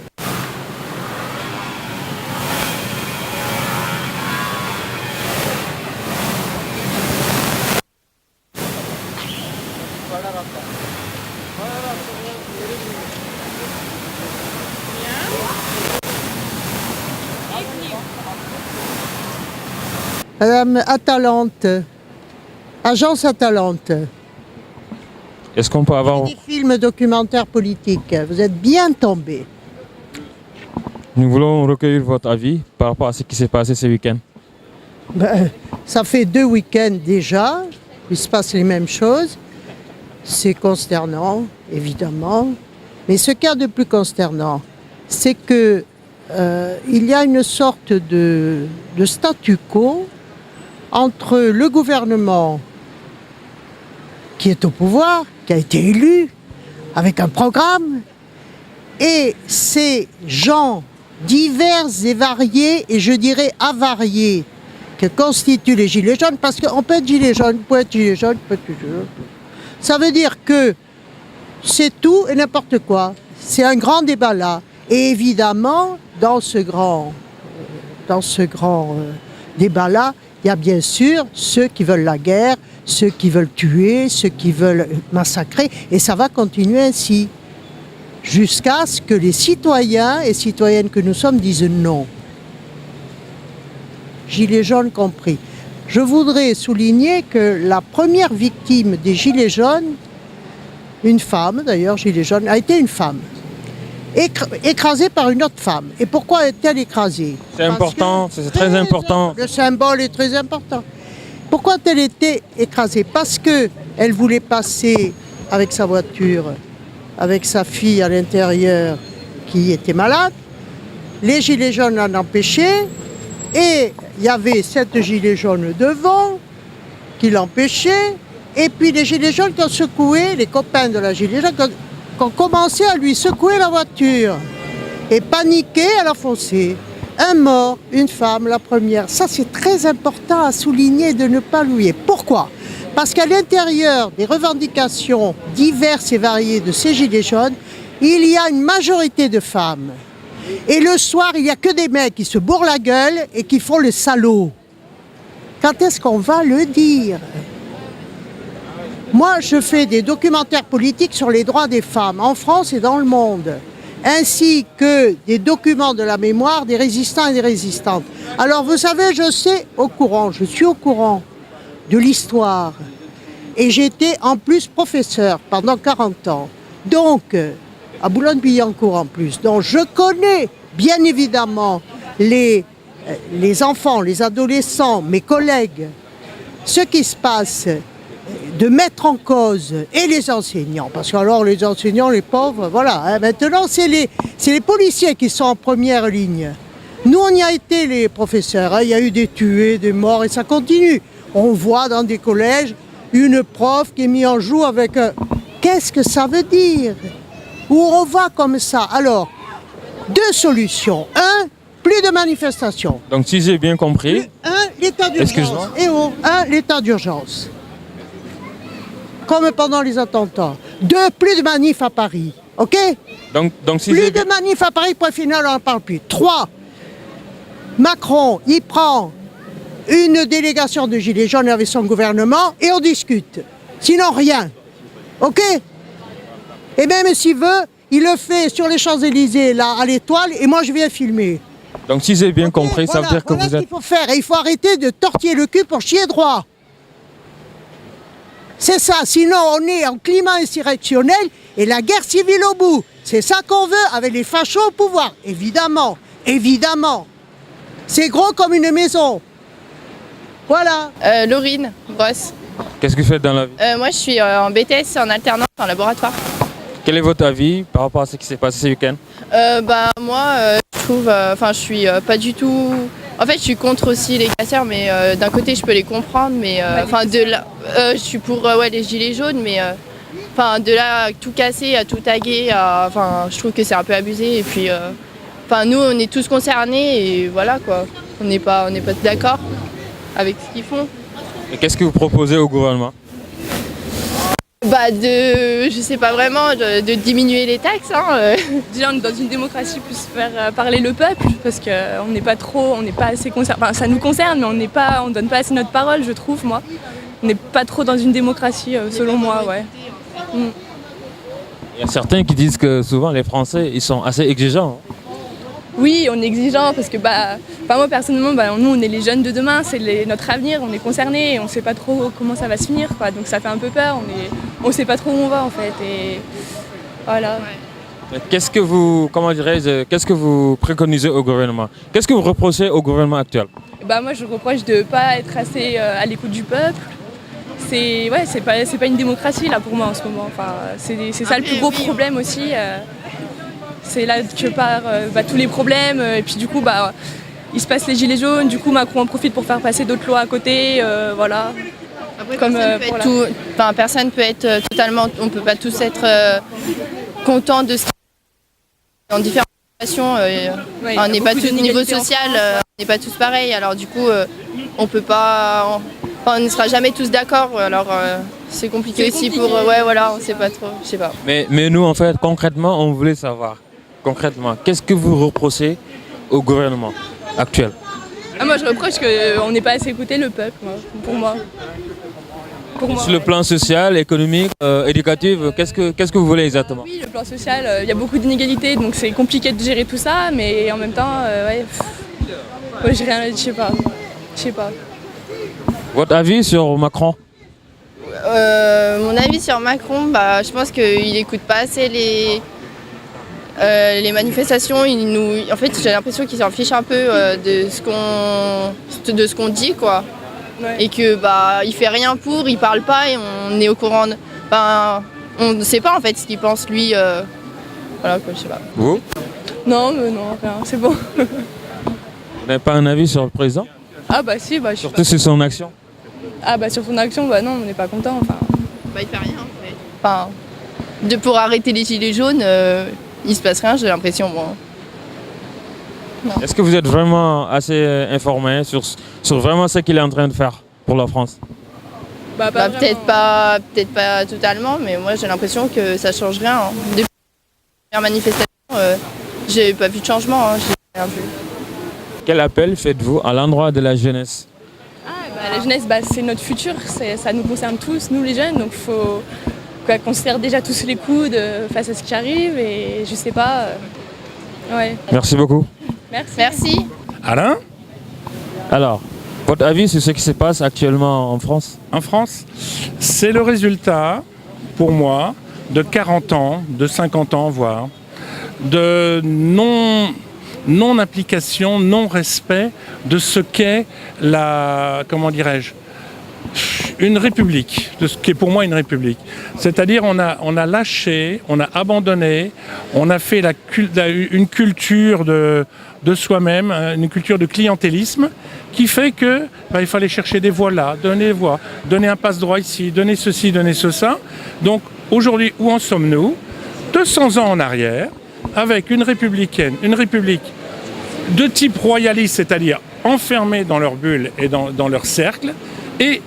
Madame Atalante, agence Atalante. Est-ce qu'on peut avoir... Des films documentaires politiques, vous êtes bien tombé. Nous voulons recueillir votre avis par rapport à ce qui s'est passé ce week-end. Ça fait 2 week-ends déjà, il se passe les mêmes choses. C'est consternant, évidemment. Mais ce qu'il y a de plus consternant, c'est que il y a une sorte de statu quo entre le gouvernement qui est au pouvoir, qui a été élu, avec un programme, et ces gens divers et variés, et je dirais avariés, que constituent les gilets jaunes, parce qu'on peut être gilet jaune, peut être gilet jaune, peut être gilet jaune. Ça veut dire que c'est tout et n'importe quoi. C'est un grand débat là. Et évidemment, dans ce grand débat-là, il y a bien sûr ceux qui veulent la guerre, ceux qui veulent tuer, ceux qui veulent massacrer, et ça va continuer ainsi, jusqu'à ce que les citoyens et citoyennes que nous sommes disent non. Gilets jaunes compris. Je voudrais souligner que la première victime des gilets jaunes, une femme d'ailleurs, gilet jaune, a été une femme. Écrasée par une autre femme. Et pourquoi est-elle écrasée? C'est important, c'est très important. Le symbole est très important. Pourquoi a-t-elle été écrasée? Parce qu'elle voulait passer avec sa voiture, avec sa fille à l'intérieur qui était malade. Les gilets jaunes l'en empêchaient. Et il y avait 7 gilets jaunes devant qui l'empêchaient. Et puis les gilets jaunes qui ont secoué, les copains de la gilet jaune, qui ont commencé à lui secouer la voiture. Et paniqué, elle a foncé. Un mort, une femme, la première. Ça, c'est très important à souligner de ne pas l'oublier. Pourquoi? Parce qu'à l'intérieur des revendications diverses et variées de ces gilets jaunes, il y a une majorité de femmes. Et le soir, il n'y a que des mecs qui se bourrent la gueule et qui font le salaud. Quand est-ce qu'on va le dire? Moi, je fais des documentaires politiques sur les droits des femmes, en France et dans le monde, ainsi que des documents de la mémoire des résistants et des résistantes. Alors, vous savez, je suis au courant de l'histoire. Et j'étais en plus professeur pendant 40 ans. Donc, à Boulogne-Billancourt en plus. Donc, je connais bien évidemment les enfants, les adolescents, mes collègues, ce qui se passe, de mettre en cause, et les enseignants, parce que alors les enseignants, les pauvres, voilà, hein, maintenant c'est les policiers qui sont en première ligne. Nous, on y a été, les professeurs, hein, il y a eu des tués, des morts, et ça continue. On voit dans des collèges une prof qui est mise en joue avec un... Qu'est-ce que ça veut dire? Où on va comme ça? Alors, 2 solutions. 1, plus de manifestations. Donc si j'ai bien compris... 1, l'état d'urgence. Et 1, l'état d'urgence. Comme pendant les attentats. 2, plus de manifs à Paris. OK? Donc si plus de manifs à Paris, point final, on n'en parle plus. 3, Macron, il prend une délégation de gilets jaunes avec son gouvernement et on discute. Sinon, rien. OK? Et même s'il veut, il le fait sur les Champs-Élysées, là, à l'Étoile, et moi, je viens filmer. Donc si j'ai bien compris, ça veut dire que vous êtes... Voilà ce qu'il faut faire. Et il faut arrêter de tortiller le cul pour chier droit. C'est ça, sinon on est en climat insurrectionnel et la guerre civile au bout. C'est ça qu'on veut avec les fachos au pouvoir. Évidemment, évidemment. C'est gros comme une maison. Voilà. Laurine Brosse. Qu'est-ce que vous faites dans la vie? Moi je suis en BTS en alternance en laboratoire. Quel est votre avis par rapport à ce qui s'est passé ce week-end? Moi je trouve, je suis pas du tout... En fait, je suis contre aussi les casseurs, mais d'un côté, je peux les comprendre, mais je suis pour les gilets jaunes, mais de là à tout casser, à tout taguer, je trouve que c'est un peu abusé. Et puis, nous, on est tous concernés et voilà quoi. On n'est pas d'accord avec ce qu'ils font. Et qu'est-ce que vous proposez au gouvernement? Je sais pas vraiment, de diminuer les taxes. Déjà, on est dans une démocratie, plus faire parler le peuple, parce qu'on n'est pas assez concerné. Enfin, ça nous concerne, mais on donne pas assez notre parole, je trouve, moi. On n'est pas trop dans une démocratie, selon moi, ouais. Il y a certains qui disent que souvent les Français, ils sont assez exigeants. Oui, on est exigeant parce que moi personnellement, nous on est les jeunes de demain, c'est notre avenir, on est concernés et on ne sait pas trop comment ça va se finir, quoi. Donc ça fait un peu peur, on ne sait pas trop où on va en fait. Et voilà. Qu'est-ce que vous préconisez au gouvernement? Qu'est-ce que vous reprochez au gouvernement actuel? Moi je reproche de ne pas être assez à l'écoute du peuple. C'est pas une démocratie là pour moi en ce moment. C'est ça le plus gros problème aussi. C'est là que partent tous les problèmes. Et puis du coup, il se passe les gilets jaunes. Du coup, Macron en profite pour faire passer d'autres lois à côté. Voilà. Après, Comme, personne peut être totalement... On ne peut pas tous être contents de ce qui est dans différentes situations. On n'est pas tous niveau social, on n'est pas tous pareils. Alors du coup, on peut pas... on ne sera jamais tous d'accord. Alors c'est compliqué aussi pour... on ne sait pas trop, je sais pas. Mais nous, en fait, concrètement, on voulait savoir. Concrètement, qu'est-ce que vous reprochez au gouvernement actuel? Moi, je reproche qu'on n'ait pas assez écouté le peuple, pour moi. Sur le plan social, économique, éducatif, qu'est-ce que vous voulez exactement? Oui, le plan social, il y a beaucoup d'inégalités, donc c'est compliqué de gérer tout ça, mais en même temps, j'ai rien, je sais pas. Votre avis sur Macron? Mon avis sur Macron, je pense qu'il n'écoute pas assez les manifestations. En fait, j'ai l'impression qu'il s'en fiche un peu de ce qu'on dit, quoi. Ouais. Et que il fait rien pour, il parle pas et on est au courant. On ne sait pas en fait ce qu'il pense lui. Voilà quoi, je sais pas. Vous? Non, rien, c'est bon. Vous n'avez pas un avis sur le président? Si, je suis surtout sur son action. Sur son action, non, on n'est pas content. Il fait rien. Pour arrêter les gilets jaunes, il se passe rien, j'ai l'impression moi. Est-ce que vous êtes vraiment assez informé sur vraiment ce qu'il est en train de faire pour la France? Peut-être pas totalement, mais moi j'ai l'impression que ça change rien. Depuis la première manifestation, j'ai pas vu de changement, j'ai rien vu. Quel appel faites-vous à l'endroit de la jeunesse? La jeunesse, c'est notre futur, ça nous concerne tous, nous les jeunes, donc il faut qu'on se serre déjà tous les coudes face à ce qui arrive et je sais pas. Merci beaucoup. Merci. Alain? Alors, votre avis sur ce qui se passe actuellement en France? En France, c'est le résultat, pour moi, de 40 ans, de 50 ans voire, de non-application, non-respect de ce qu'est une république, de ce qui est pour moi une république. C'est-à-dire on a lâché, on a abandonné, on a fait une culture de soi-même, une culture de clientélisme qui fait que il fallait chercher des voix là, donner des voix, donner un passe-droit ici, donner ceci, donner ça. Donc aujourd'hui, où en sommes-nous? 200 ans en arrière, avec une république de type royaliste, c'est-à-dire enfermés dans leur bulle et dans leur cercle, et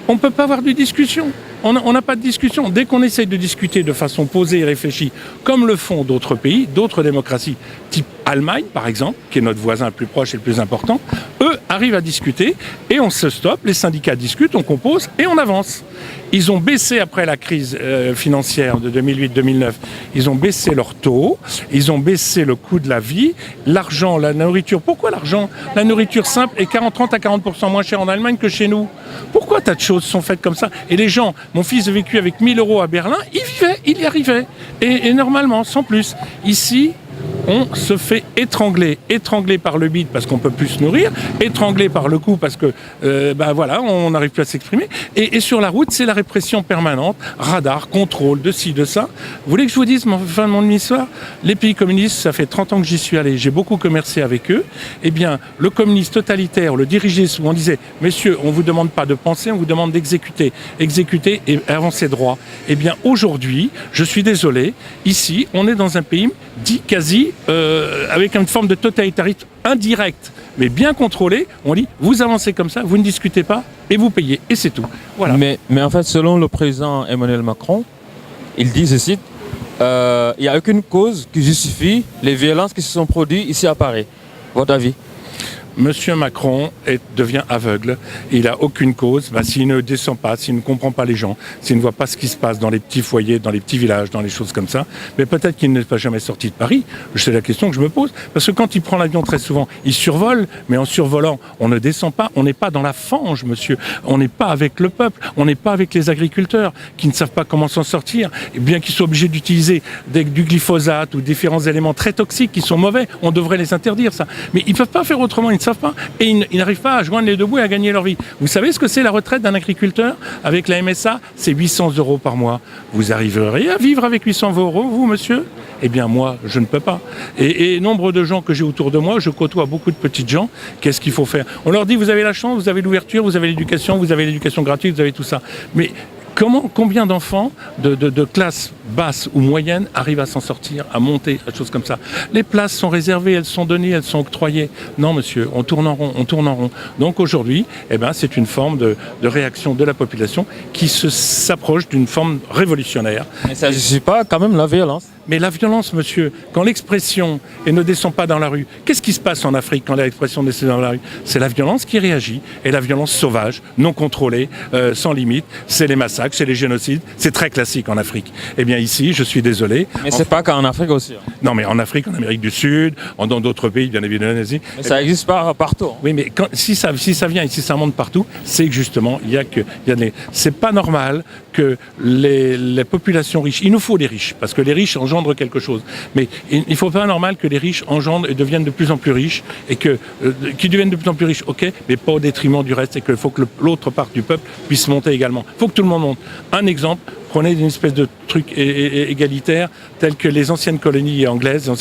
on ne peut pas avoir de discussion. On n'a pas de discussion. Dès qu'on essaye de discuter de façon posée et réfléchie, comme le font d'autres pays, d'autres démocraties, type Allemagne par exemple, qui est notre voisin le plus proche et le plus important, eux arrivent à discuter et on se stoppe, les syndicats discutent, on compose et on avance. Ils ont baissé après la crise financière de 2008-2009, ils ont baissé leurs taux, ils ont baissé le coût de la vie, l'argent, la nourriture. Pourquoi l'argent? La nourriture simple est 30 à 40% moins chère en Allemagne que chez nous. Pourquoi tas de choses sont faites comme ça? Et les gens, mon fils a vécu avec 1000 € à Berlin, il y arrivait. Et normalement, sans plus. Ici, on se fait étrangler par le bide parce qu'on ne peut plus se nourrir, étrangler par le cou parce que, on n'arrive plus à s'exprimer. Et sur la route, c'est la répression permanente, radar, contrôle, de ci, de ça. Vous voulez que je vous dise, fin de mon histoire? Les pays communistes, ça fait 30 ans que j'y suis allé, j'ai beaucoup commercé avec eux. Eh bien, le communiste totalitaire, le dirigisme, où on disait, messieurs, on ne vous demande pas de penser, on vous demande d'exécuter. Exécuter et avancer droit. Eh bien, aujourd'hui, je suis désolé, ici, on est dans un pays dit quasi avec une forme de totalitarisme indirect, mais bien contrôlé. On dit, vous avancez comme ça, vous ne discutez pas et vous payez, et c'est tout. Voilà. Mais en fait, selon le président Emmanuel Macron, il dit, je cite, il n'y a aucune cause qui justifie les violences qui se sont produites ici à Paris. Votre avis? Monsieur Macron devient aveugle, il n'a aucune cause. S'il ne descend pas, s'il ne comprend pas les gens, s'il ne voit pas ce qui se passe dans les petits foyers, dans les petits villages, dans les choses comme ça, mais peut-être qu'il n'est pas jamais sorti de Paris. C'est la question que je me pose. Parce que quand il prend l'avion très souvent, il survole, mais en survolant, on ne descend pas, on n'est pas dans la fange, monsieur. On n'est pas avec le peuple, on n'est pas avec les agriculteurs qui ne savent pas comment s'en sortir, et bien qu'ils soient obligés d'utiliser du glyphosate ou différents éléments très toxiques qui sont mauvais. On devrait les interdire, ça. Mais ils ne peuvent pas faire autrement, ils ne savent pas. Et ils n'arrivent pas à joindre les deux bouts et à gagner leur vie. Vous savez ce que c'est la retraite d'un agriculteur? Avec la MSA, c'est 800 € par mois. Vous arriveriez à vivre avec 800 €, vous, monsieur? Eh bien moi, je ne peux pas. Et nombre de gens que j'ai autour de moi, je côtoie beaucoup de petites gens. Qu'est-ce qu'il faut faire? On leur dit, vous avez la chance, vous avez l'ouverture, vous avez l'éducation gratuite, vous avez tout ça. Mais combien d'enfants de classe basse ou moyenne arrivent à s'en sortir, à monter, à choses comme ça? Les places sont réservées, elles sont données, elles sont octroyées. Non, monsieur, on tourne en rond, on tourne en rond. Donc aujourd'hui, c'est une forme de réaction de la population qui s'approche d'une forme révolutionnaire. Mais ça ne justifie pas quand même la violence. Mais la violence, monsieur, quand l'expression ne descend pas dans la rue, qu'est-ce qui se passe en Afrique quand l'expression descend dans la rue? C'est la violence qui réagit, et la violence sauvage, non contrôlée, sans limite. C'est les massacres, c'est les génocides, c'est très classique en Afrique. Eh bien ici, je suis désolé. Mais c'est pas qu'en Afrique aussi. Non, mais en Afrique, en Amérique du Sud, dans d'autres pays, bien évidemment, en Asie. Mais ça existe pas partout. Oui, mais si ça vient et si ça monte partout, c'est que justement, c'est pas normal que les populations riches, il nous faut des riches, parce que les riches engendrent quelque chose. Mais il ne faut pas normal que les riches engendrent et deviennent de plus en plus riches, et qu'ils deviennent de plus en plus riches, ok, mais pas au détriment du reste, et qu'il faut que l'autre part du peuple puisse monter également. Il faut que tout le monde monte. Un exemple, prenez une espèce de truc égalitaire tel que les anciennes colonies anglaises.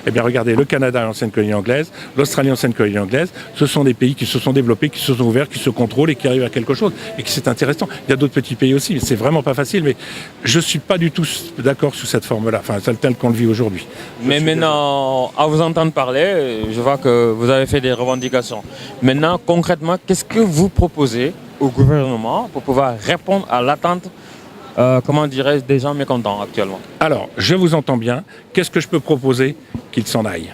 Eh bien regardez, le Canada est ancienne colonie anglaise, l'Australie ancienne colonie anglaise, ce sont des pays qui se sont développés, qui se sont ouverts, qui se contrôlent et qui arrivent à quelque chose, et qui c'est intéressant. Il y a d'autres petits pays aussi, mais c'est vraiment pas facile, mais je ne suis pas du tout d'accord sous cette forme-là, enfin tel qu'on le vit aujourd'hui. Mais maintenant, à vous entendre parler, je vois que vous avez fait des revendications. Maintenant, concrètement, qu'est-ce que vous proposez au gouvernement pour pouvoir répondre à l'attente des gens mécontents actuellement? Alors, je vous entends bien. Qu'est-ce que je peux proposer? Qu'ils s'en aillent.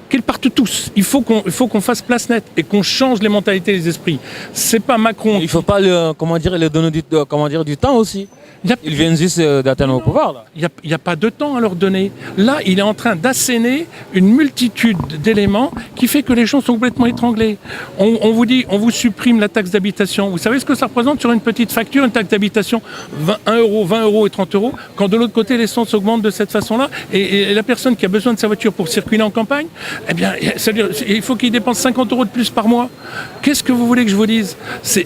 Qu'ils partent tous. Il faut qu'on fasse place nette et qu'on change les mentalités et les esprits. C'est pas Macron. Il ne faut pas leur donner du temps aussi. Ils viennent juste d'atteindre au pouvoir. Là. Il n'y a pas de temps à leur donner. Là, il est en train d'asséner une multitude d'éléments qui fait que les gens sont complètement étranglés. On vous dit, on vous supprime la taxe d'habitation. Vous savez ce que ça représente sur une petite facture, une taxe d'habitation? 1 euro, 20 euros et 30 euros. Quand de l'autre côté, l'essence augmente de cette façon-là, et la personne qui a besoin de sa voiture pour circuler en campagne, eh bien, il faut qu'il dépense 50 euros de plus par mois. Qu'est-ce que vous voulez que je vous dise? C'est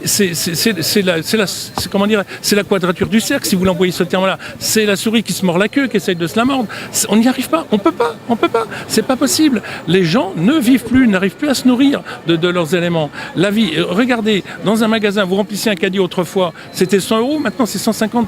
la quadrature du cercle. Si vous l'envoyez ce terme-là, c'est la souris qui se mord la queue, qui essaye de se la mordre. On n'y arrive pas, on peut pas. C'est pas possible. Les gens ne vivent plus, n'arrivent plus à se nourrir de leurs éléments. La vie, regardez, dans un magasin, vous remplissiez un caddie autrefois, c'était 100 euros, maintenant c'est 150,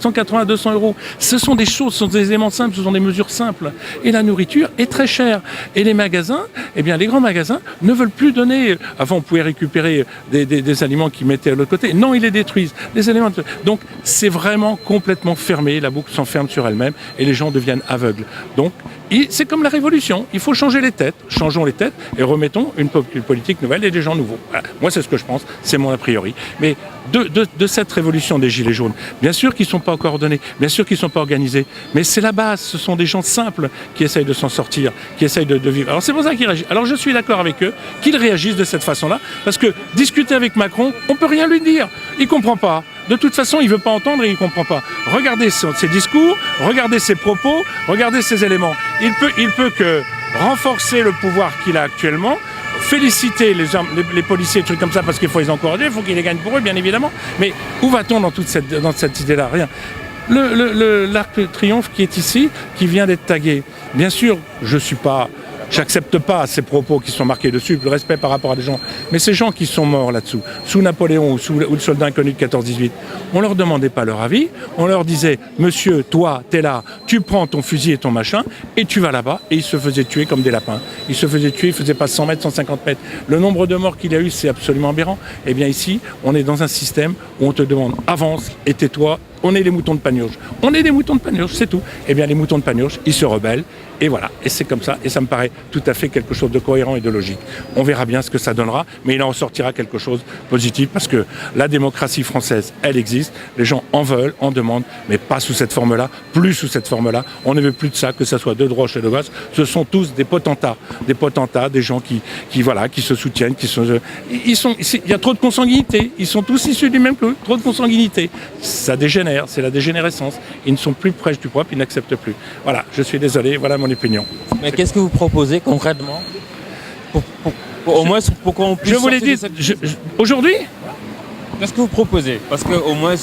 180, 200 euros. Ce sont des choses, ce sont des éléments simples, ce sont des mesures simples. Et la nourriture est très chère. Et les magasins, eh bien les grands magasins ne veulent plus donner. Avant, on pouvait récupérer des aliments qu'ils mettaient de l'autre côté. Non, ils les détruisent. Les éléments. Donc, c'est vraiment complètement fermé, la boucle s'enferme sur elle-même et les gens deviennent aveugles. Donc, c'est comme la révolution, il faut changer les têtes, changeons les têtes et remettons une politique nouvelle et des gens nouveaux. Voilà. Moi, c'est ce que je pense, c'est mon a priori. Mais de cette révolution des Gilets jaunes, bien sûr qu'ils ne sont pas coordonnés, bien sûr qu'ils ne sont pas organisés, mais c'est la base, ce sont des gens simples qui essayent de s'en sortir, qui essayent de vivre. Alors c'est pour ça qu'ils réagissent. Alors je suis d'accord avec eux, qu'ils réagissent de cette façon-là, parce que discuter avec Macron, on ne peut rien lui dire, il ne comprend pas. De toute façon, il ne veut pas entendre et il ne comprend pas. Regardez ses discours, regardez ses propos, regardez ses éléments. Il peut que renforcer le pouvoir qu'il a actuellement, féliciter les policiers, des trucs comme ça, parce qu'il faut les encourager, il faut qu'ils les gagnent pour eux, bien évidemment. Mais où va-t-on dans cette idée-là? Rien. L'Arc de Triomphe qui est ici, qui vient d'être tagué. Bien sûr, j'accepte pas ces propos qui sont marqués dessus, le respect par rapport à des gens. Mais ces gens qui sont morts là-dessous, sous Napoléon ou le soldat inconnu de 14-18, on leur demandait pas leur avis, on leur disait, monsieur, toi, t'es là, tu prends ton fusil et ton machin, et tu vas là-bas, et ils se faisaient tuer comme des lapins. Ils se faisaient tuer, ils faisaient pas 100 mètres, 150 mètres. Le nombre de morts qu'il y a eu, c'est absolument aberrant. Eh bien ici, on est dans un système où on te demande, avance et tais-toi. On est les moutons de Panurge. On est des moutons de Panurge, c'est tout. Eh bien, les moutons de Panurge, ils se rebellent. Et voilà. Et c'est comme ça. Et ça me paraît tout à fait quelque chose de cohérent et de logique. On verra bien ce que ça donnera, mais il en ressortira quelque chose de positif parce que la démocratie française, elle existe. Les gens en veulent, en demandent, mais pas sous cette forme-là, plus sous cette forme-là. On ne veut plus de ça, que ça soit de droite et de gauche. Ce sont tous des potentats, des gens qui se soutiennent, il y a trop de consanguinité. Ils sont tous issus du même clou. Trop de consanguinité. Ça dégénère. C'est la dégénérescence. Ils ne sont plus proches du peuple, ils n'acceptent plus. Voilà, je suis désolé, voilà mon opinion. Mais qu'est-ce que vous proposez concrètement au moins pour qu'on puisse... Je vous l'ai dit, aujourd'hui, Qu'est-ce que vous proposez? Parce qu'au moins,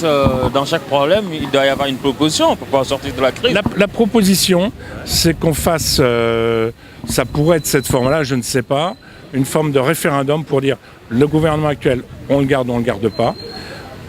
dans chaque problème, il doit y avoir une proposition pour pouvoir sortir de la crise. La proposition, c'est qu'on fasse, ça pourrait être cette forme-là, je ne sais pas, une forme de référendum pour dire le gouvernement actuel, on le garde ou on ne le garde pas.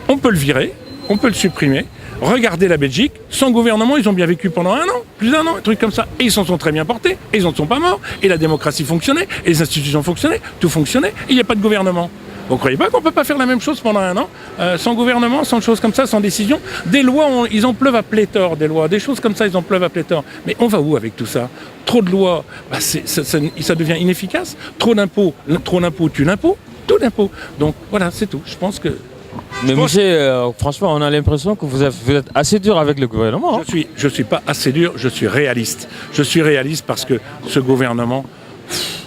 On peut le virer, on peut le supprimer. Regardez la Belgique, sans gouvernement, ils ont bien vécu pendant 1 an, plus d'1 an, un truc comme ça. Et ils s'en sont très bien portés, et ils n'en sont pas morts. Et la démocratie fonctionnait, et les institutions fonctionnaient, tout fonctionnait, et il n'y a pas de gouvernement. Vous ne croyez pas qu'on ne peut pas faire la même chose pendant 1 an, sans gouvernement, sans choses comme ça, sans décision? Des lois, ils en pleuvent à pléthore, des lois, des choses comme ça, ils en pleuvent à pléthore. Mais on va où avec tout ça? Trop de lois, ça devient inefficace. Trop d'impôts tue l'impôt, tout l'impôt. Donc voilà, c'est tout. Je pense que... Mais monsieur, franchement, on a l'impression que vous êtes assez dur avec le gouvernement. Hein. Je suis pas assez dur, je suis réaliste. Je suis réaliste parce que ce gouvernement...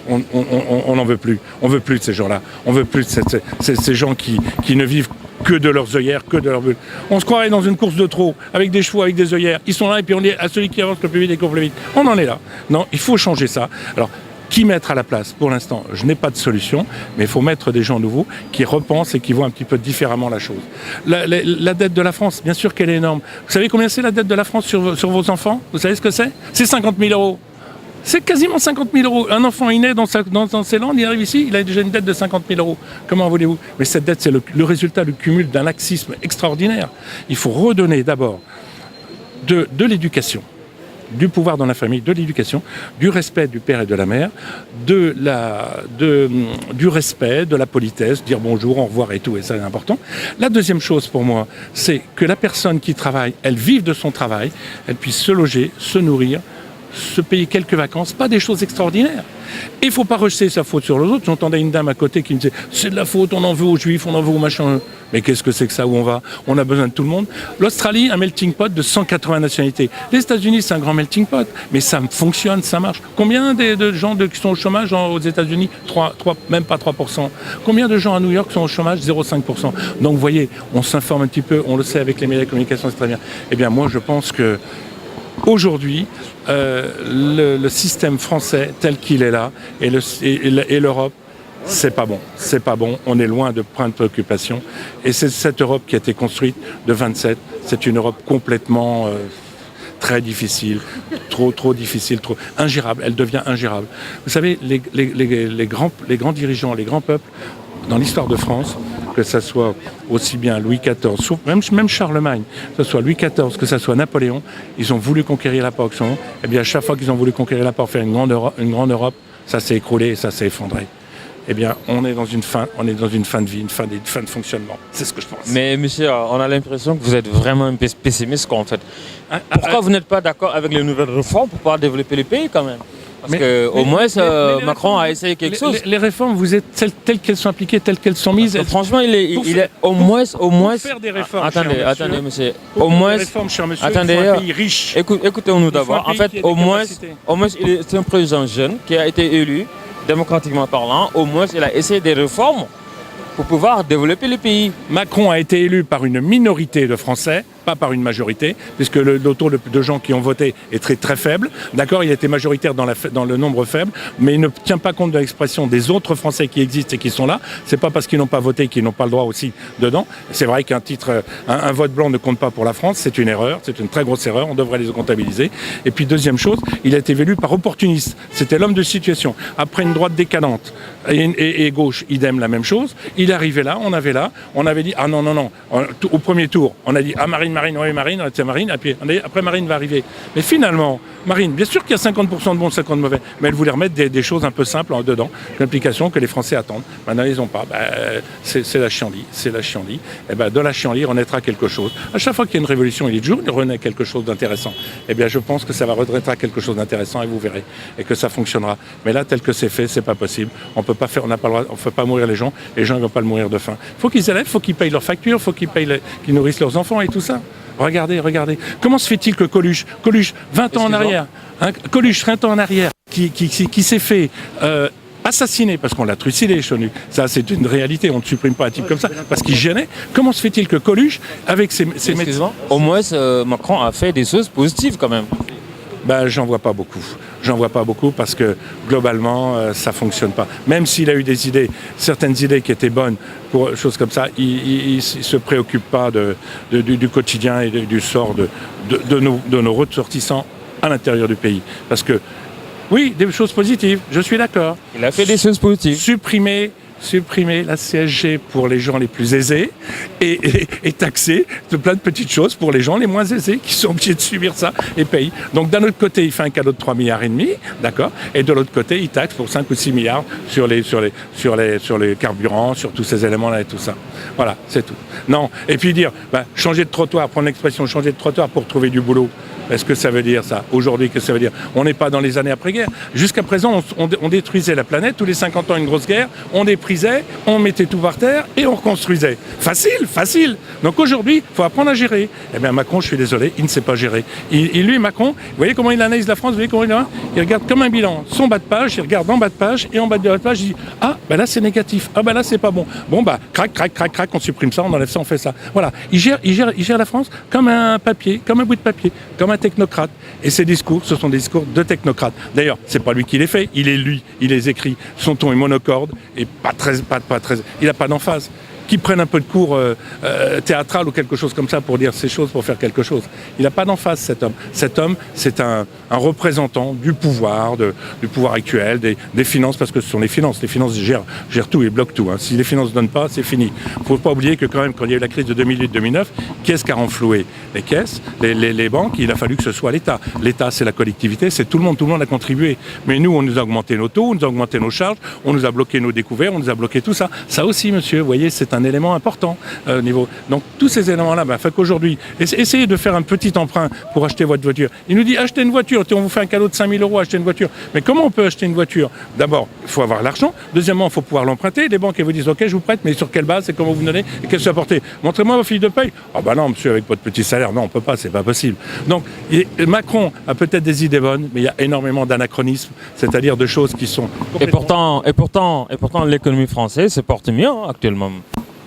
On n'en veut plus. On veut plus de ces gens-là. On veut plus de ces gens qui ne vivent que de leurs œillères, que de leurs bulles. On se croirait dans une course de trot, avec des chevaux, avec des œillères. Ils sont là et puis on dit à celui qui avance le plus vite et court le plus vite. On en est là. Non, il faut changer ça. Alors, qui mettre à la place? Pour l'instant, je n'ai pas de solution, mais il faut mettre des gens nouveaux qui repensent et qui voient un petit peu différemment la chose. La dette de la France, bien sûr qu'elle est énorme. Vous savez combien c'est la dette de la France sur vos enfants? Vous savez ce que c'est? C'est 50 000 €. C'est quasiment 50 000 €. Un enfant, il naît dans ses landes, il arrive ici, il a déjà une dette de 50 000 €. Comment voulez-vous? Mais cette dette, c'est le résultat, le cumul d'un laxisme extraordinaire. Il faut redonner d'abord de l'éducation, du pouvoir dans la famille, de l'éducation, du respect du père et de la mère, du respect, de la politesse, dire bonjour, au revoir et tout, et ça c'est important. La deuxième chose pour moi, c'est que la personne qui travaille, elle vive de son travail, elle puisse se loger, se nourrir, se payer quelques vacances, pas des choses extraordinaires. Et il ne faut pas rejeter sa faute sur les autres. J'entendais une dame à côté qui me disait « c'est de la faute, on en veut aux juifs, on en veut aux machins ». Mais qu'est-ce que c'est que ça, où on va? On a besoin de tout le monde. L'Australie, un melting pot de 180 nationalités. Les États-Unis, c'est un grand melting pot, mais ça fonctionne, ça marche. Combien de gens qui sont au chômage aux États-Unis? 3, même pas 3%. Combien de gens à New York sont au chômage? 0,5%. Donc vous voyez, on s'informe un petit peu, on le sait avec les médias de communication, c'est très bien. Eh bien moi, je pense que aujourd'hui, le système français tel qu'il est là et l'Europe, c'est pas bon. C'est pas bon. On est loin de prendre préoccupation. Et c'est cette Europe qui a été construite de 27. C'est une Europe complètement très difficile, trop difficile, trop ingérable. Elle devient ingérable. Vous savez, les grands dirigeants, les grands peuples dans l'histoire de France, que ce soit aussi bien Louis XIV, même Charlemagne, que ce soit Louis XIV, que ce soit Napoléon, ils ont voulu conquérir la porte. Et bien, à chaque fois qu'ils ont voulu conquérir la porte, faire une grande Europe, ça s'est écroulé et ça s'est effondré. Eh bien, on est dans une fin de vie, une fin de fonctionnement. C'est ce que je pense. Mais monsieur, on a l'impression que vous êtes vraiment un peu pessimiste en fait. Pourquoi vous n'êtes pas d'accord avec les nouvelles réformes pour pouvoir développer le pays quand même? Parce qu'au moins, Macron a essayé quelque chose. Les réformes, vous êtes telles qu'elles sont appliquées, telles qu'elles sont mises. Franchement, il est au moins. Faire des réformes. Attendez, monsieur. Au moins. Des réformes, cher monsieur. Attendez, il faut un pays riche. Écoutez-nous d'abord. En fait, au moins, c'est un président jeune qui a été élu, démocratiquement parlant. Au moins, il a essayé des réformes pour pouvoir développer le pays. Macron a été élu par une minorité de Français, pas par une majorité, puisque le taux de gens qui ont voté est très faible. D'accord, il a été majoritaire dans le nombre faible, mais il ne tient pas compte de l'expression des autres Français qui existent et qui sont là. C'est pas parce qu'ils n'ont pas voté qu'ils n'ont pas le droit aussi dedans. C'est vrai qu'un vote blanc ne compte pas pour la France, c'est une erreur, c'est une très grosse erreur, on devrait les comptabiliser. Et puis deuxième chose, il a été élu par opportuniste. C'était l'homme de situation. Après une droite décalante et gauche, idem, la même chose. Il arrivait là, on avait dit, ah non, au premier tour, on a dit, ah Marine, oui Marine, c'est Marine, et puis après Marine va arriver. Mais finalement, Marine, bien sûr qu'il y a 50% de bons, 50% de mauvais, mais elle voulait remettre des choses un peu simples dedans, l'implication que les Français attendent. Maintenant, ils n'ont pas. C'est la chienlit. Et de la chienlit renaîtra quelque chose. À chaque fois qu'il y a une révolution, il renaît quelque chose d'intéressant. Eh bien, je pense que ça va renaître quelque chose d'intéressant et vous verrez. Et que ça fonctionnera. Mais là, tel que c'est fait, c'est pas possible. On peut pas faire, on n'a pas le droit, on ne fait pas mourir les gens ne vont pas le mourir de faim. Il faut qu'ils élèvent, il faut qu'ils payent leurs factures, il faut qu'ils nourrissent leurs enfants et tout ça. Regardez. Comment se fait-il que Coluche, 20 ans en arrière, qui s'est fait assassiné parce qu'on l'a trucidé, Chonu. Ça, c'est une réalité. On ne supprime pas un type comme ça parce qu'il gênait. Comment se fait-il que Coluche, avec ses médecins... Au moins, Macron a fait des choses positives quand même. Ben, j'en vois pas beaucoup. J'en vois pas beaucoup parce que globalement, ça fonctionne pas. Même s'il a eu des idées, certaines idées qui étaient bonnes pour choses comme ça, il se préoccupe pas du quotidien et du sort de nos ressortissants à l'intérieur du pays. Parce que, oui, des choses positives, je suis d'accord. Il a fait des choses positives. Supprimer la CSG pour les gens les plus aisés et taxer de plein de petites choses pour les gens les moins aisés qui sont obligés de subir ça et payent. Donc d'un autre côté, il fait un cadeau de 3,5 milliards, d'accord, et de l'autre côté, il taxe pour 5 ou 6 milliards sur les carburants, sur tous ces éléments-là et tout ça. Voilà, c'est tout. Non, et puis dire, changer de trottoir, prendre l'expression changer de trottoir pour trouver du boulot. Est-ce que ça veut dire ça? Aujourd'hui, qu'est-ce que ça veut dire? On n'est pas dans les années après-guerre. Jusqu'à présent, on détruisait la planète. Tous les 50 ans, une grosse guerre. On déprisait, on mettait tout par terre et on reconstruisait. Facile. Donc aujourd'hui, il faut apprendre à gérer. Eh bien, Macron, je suis désolé, il ne sait pas gérer. Lui, Macron, vous voyez comment il analyse la France? Vous voyez comment il regarde comme un bilan. Son bas de page, il regarde en bas de page et en bas de la page, il dit là, c'est négatif. Là, c'est pas bon. Bon, crac, on supprime ça, on enlève ça, on fait ça. Voilà. Il gère la France comme un papier, comme un bout de papier, comme un technocrate. Et ces discours, ce sont des discours de technocrates. D'ailleurs, c'est pas lui qui les fait, il les écrit. Son ton est monocorde et pas très, il n'a pas d'emphase. Qui prenne un peu de cours théâtral ou quelque chose comme ça pour dire ces choses, pour faire quelque chose. Il n'a pas d'emphase, cet homme. Cet homme, c'est un représentant du pouvoir actuel, des finances, parce que ce sont les finances. Les finances gèrent tout et bloquent tout. Si les finances ne donnent pas, c'est fini. Il ne faut pas oublier que quand même, quand il y a eu la crise de 2008-2009, qui est-ce qui a renfloué les caisses, les banques? Il a fallu que ce soit l'État. L'État, c'est la collectivité, c'est tout le monde a contribué. Mais nous, on nous a augmenté nos taux, on nous a augmenté nos charges, on nous a bloqué nos découvertes, on nous a bloqué tout ça. Ça aussi, monsieur, vous voyez, c'est un élément important au niveau. Donc tous ces éléments-là, fait qu'aujourd'hui, essayez de faire un petit emprunt pour acheter votre voiture. Il nous dit achetez une voiture, on vous fait un cadeau de 5 000 €, achetez une voiture. Mais comment on peut acheter une voiture? D'abord, il faut avoir l'argent. Deuxièmement, il faut pouvoir l'emprunter. Les banques, elles vous disent ok, je vous prête, mais sur quelle base et comment vous donnez et qu'est-ce que ça apporte? Montrez-moi vos fiches de paye. Non, monsieur, avec votre petit salaire, non, on peut pas, c'est pas possible. Donc Macron a peut-être des idées bonnes, mais il y a énormément d'anachronismes, c'est-à-dire de choses qui sont. Et pourtant, l'économie française se porte mieux actuellement.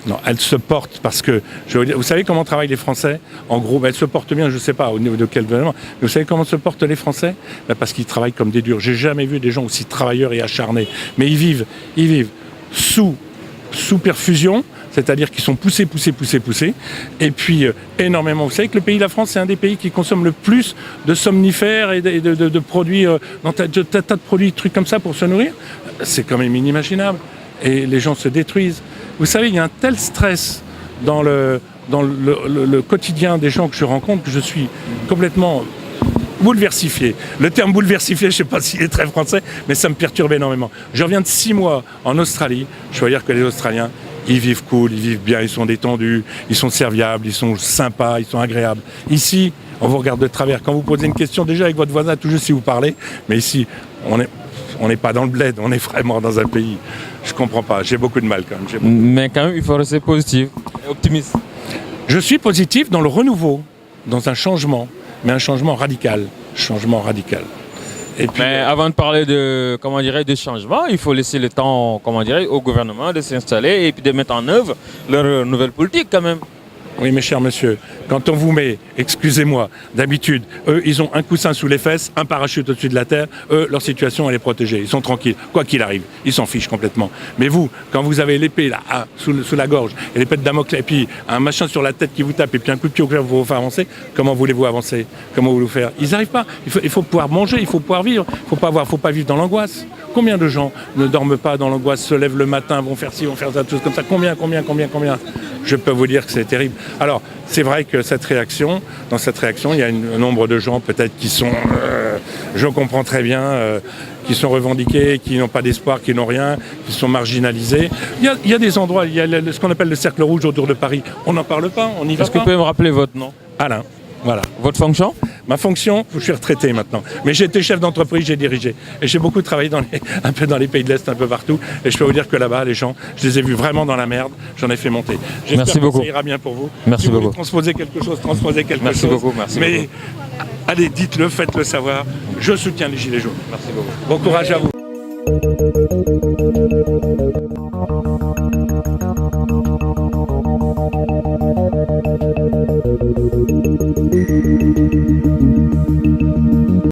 Non, elle se porte parce que, vous savez comment travaillent les Français? En gros, elle se porte bien, je ne sais pas au niveau de quel gouvernement, mais vous savez comment se portent les Français? Parce qu'ils travaillent comme des durs. J'ai jamais vu des gens aussi travailleurs et acharnés. Mais ils vivent sous perfusion, c'est-à-dire qu'ils sont poussés. Et puis, énormément. Vous savez que le pays, la France, c'est un des pays qui consomme le plus de somnifères et de produits, tas de produits, trucs comme ça pour se nourrir. C'est quand même inimaginable. Et les gens se détruisent. Vous savez, il y a un tel stress dans le quotidien des gens que je rencontre que je suis complètement bouleversifié. Le terme bouleversifié, je ne sais pas s'il est très français, mais ça me perturbe énormément. Je reviens de 6 mois en Australie. Je dois dire que les Australiens, ils vivent cool, ils vivent bien, ils sont détendus, ils sont serviables, ils sont sympas, ils sont agréables. Ici, on vous regarde de travers. Quand vous posez une question, déjà avec votre voisin, tout juste si vous parlez, mais ici, on n'est pas dans le bled, on est vraiment dans un pays. Je comprends pas, j'ai beaucoup de mal quand même. Mais quand même, il faut rester positif et optimiste. Je suis positif dans le renouveau, dans un changement, mais un changement radical. Et puis, mais avant de parler de changement, il faut laisser le temps, au gouvernement de s'installer et puis de mettre en œuvre leur nouvelle politique quand même. Oui, mes chers monsieur, quand on vous met, excusez-moi, d'habitude, eux, ils ont un coussin sous les fesses, un parachute au-dessus de la terre, eux, leur situation, elle est protégée, ils sont tranquilles, quoi qu'il arrive, ils s'en fichent complètement. Mais vous, quand vous avez l'épée là, sous la gorge, et l'épée de Damoclès, et puis un machin sur la tête qui vous tape, et puis un coup de pied au cœur pour vous faire avancer, comment voulez-vous avancer? Comment voulez-vous faire? Ils n'arrivent pas, il faut pouvoir manger, il faut pouvoir vivre, il ne faut pas vivre dans l'angoisse. Combien de gens ne dorment pas dans l'angoisse, se lèvent le matin, vont faire ci, vont faire ça, tout comme ça? Combien? Je peux vous dire que c'est terrible. Alors, c'est vrai que dans cette réaction, il y a un nombre de gens peut-être qui sont, je comprends très bien, qui sont revendiqués, qui n'ont pas d'espoir, qui n'ont rien, qui sont marginalisés. Il y a des endroits, il y a ce qu'on appelle le cercle rouge autour de Paris. On n'en parle pas, on n'y va pas. Est-ce que vous pouvez me rappeler votre nom? Alain. Voilà. Votre fonction? Ma fonction, je suis retraité maintenant. Mais j'ai été chef d'entreprise, j'ai dirigé. Et j'ai beaucoup travaillé un peu dans les pays de l'Est, un peu partout. Et je peux vous dire que là-bas, les gens, je les ai vus vraiment dans la merde. J'en ai fait monter. Merci beaucoup. Ça ira bien pour vous. Merci si vous beaucoup. Transposez quelque chose, transposez quelque merci chose. Beaucoup, merci mais beaucoup. Allez, dites-le, faites-le savoir. Je soutiens les Gilets jaunes. Merci beaucoup. Bon courage à vous.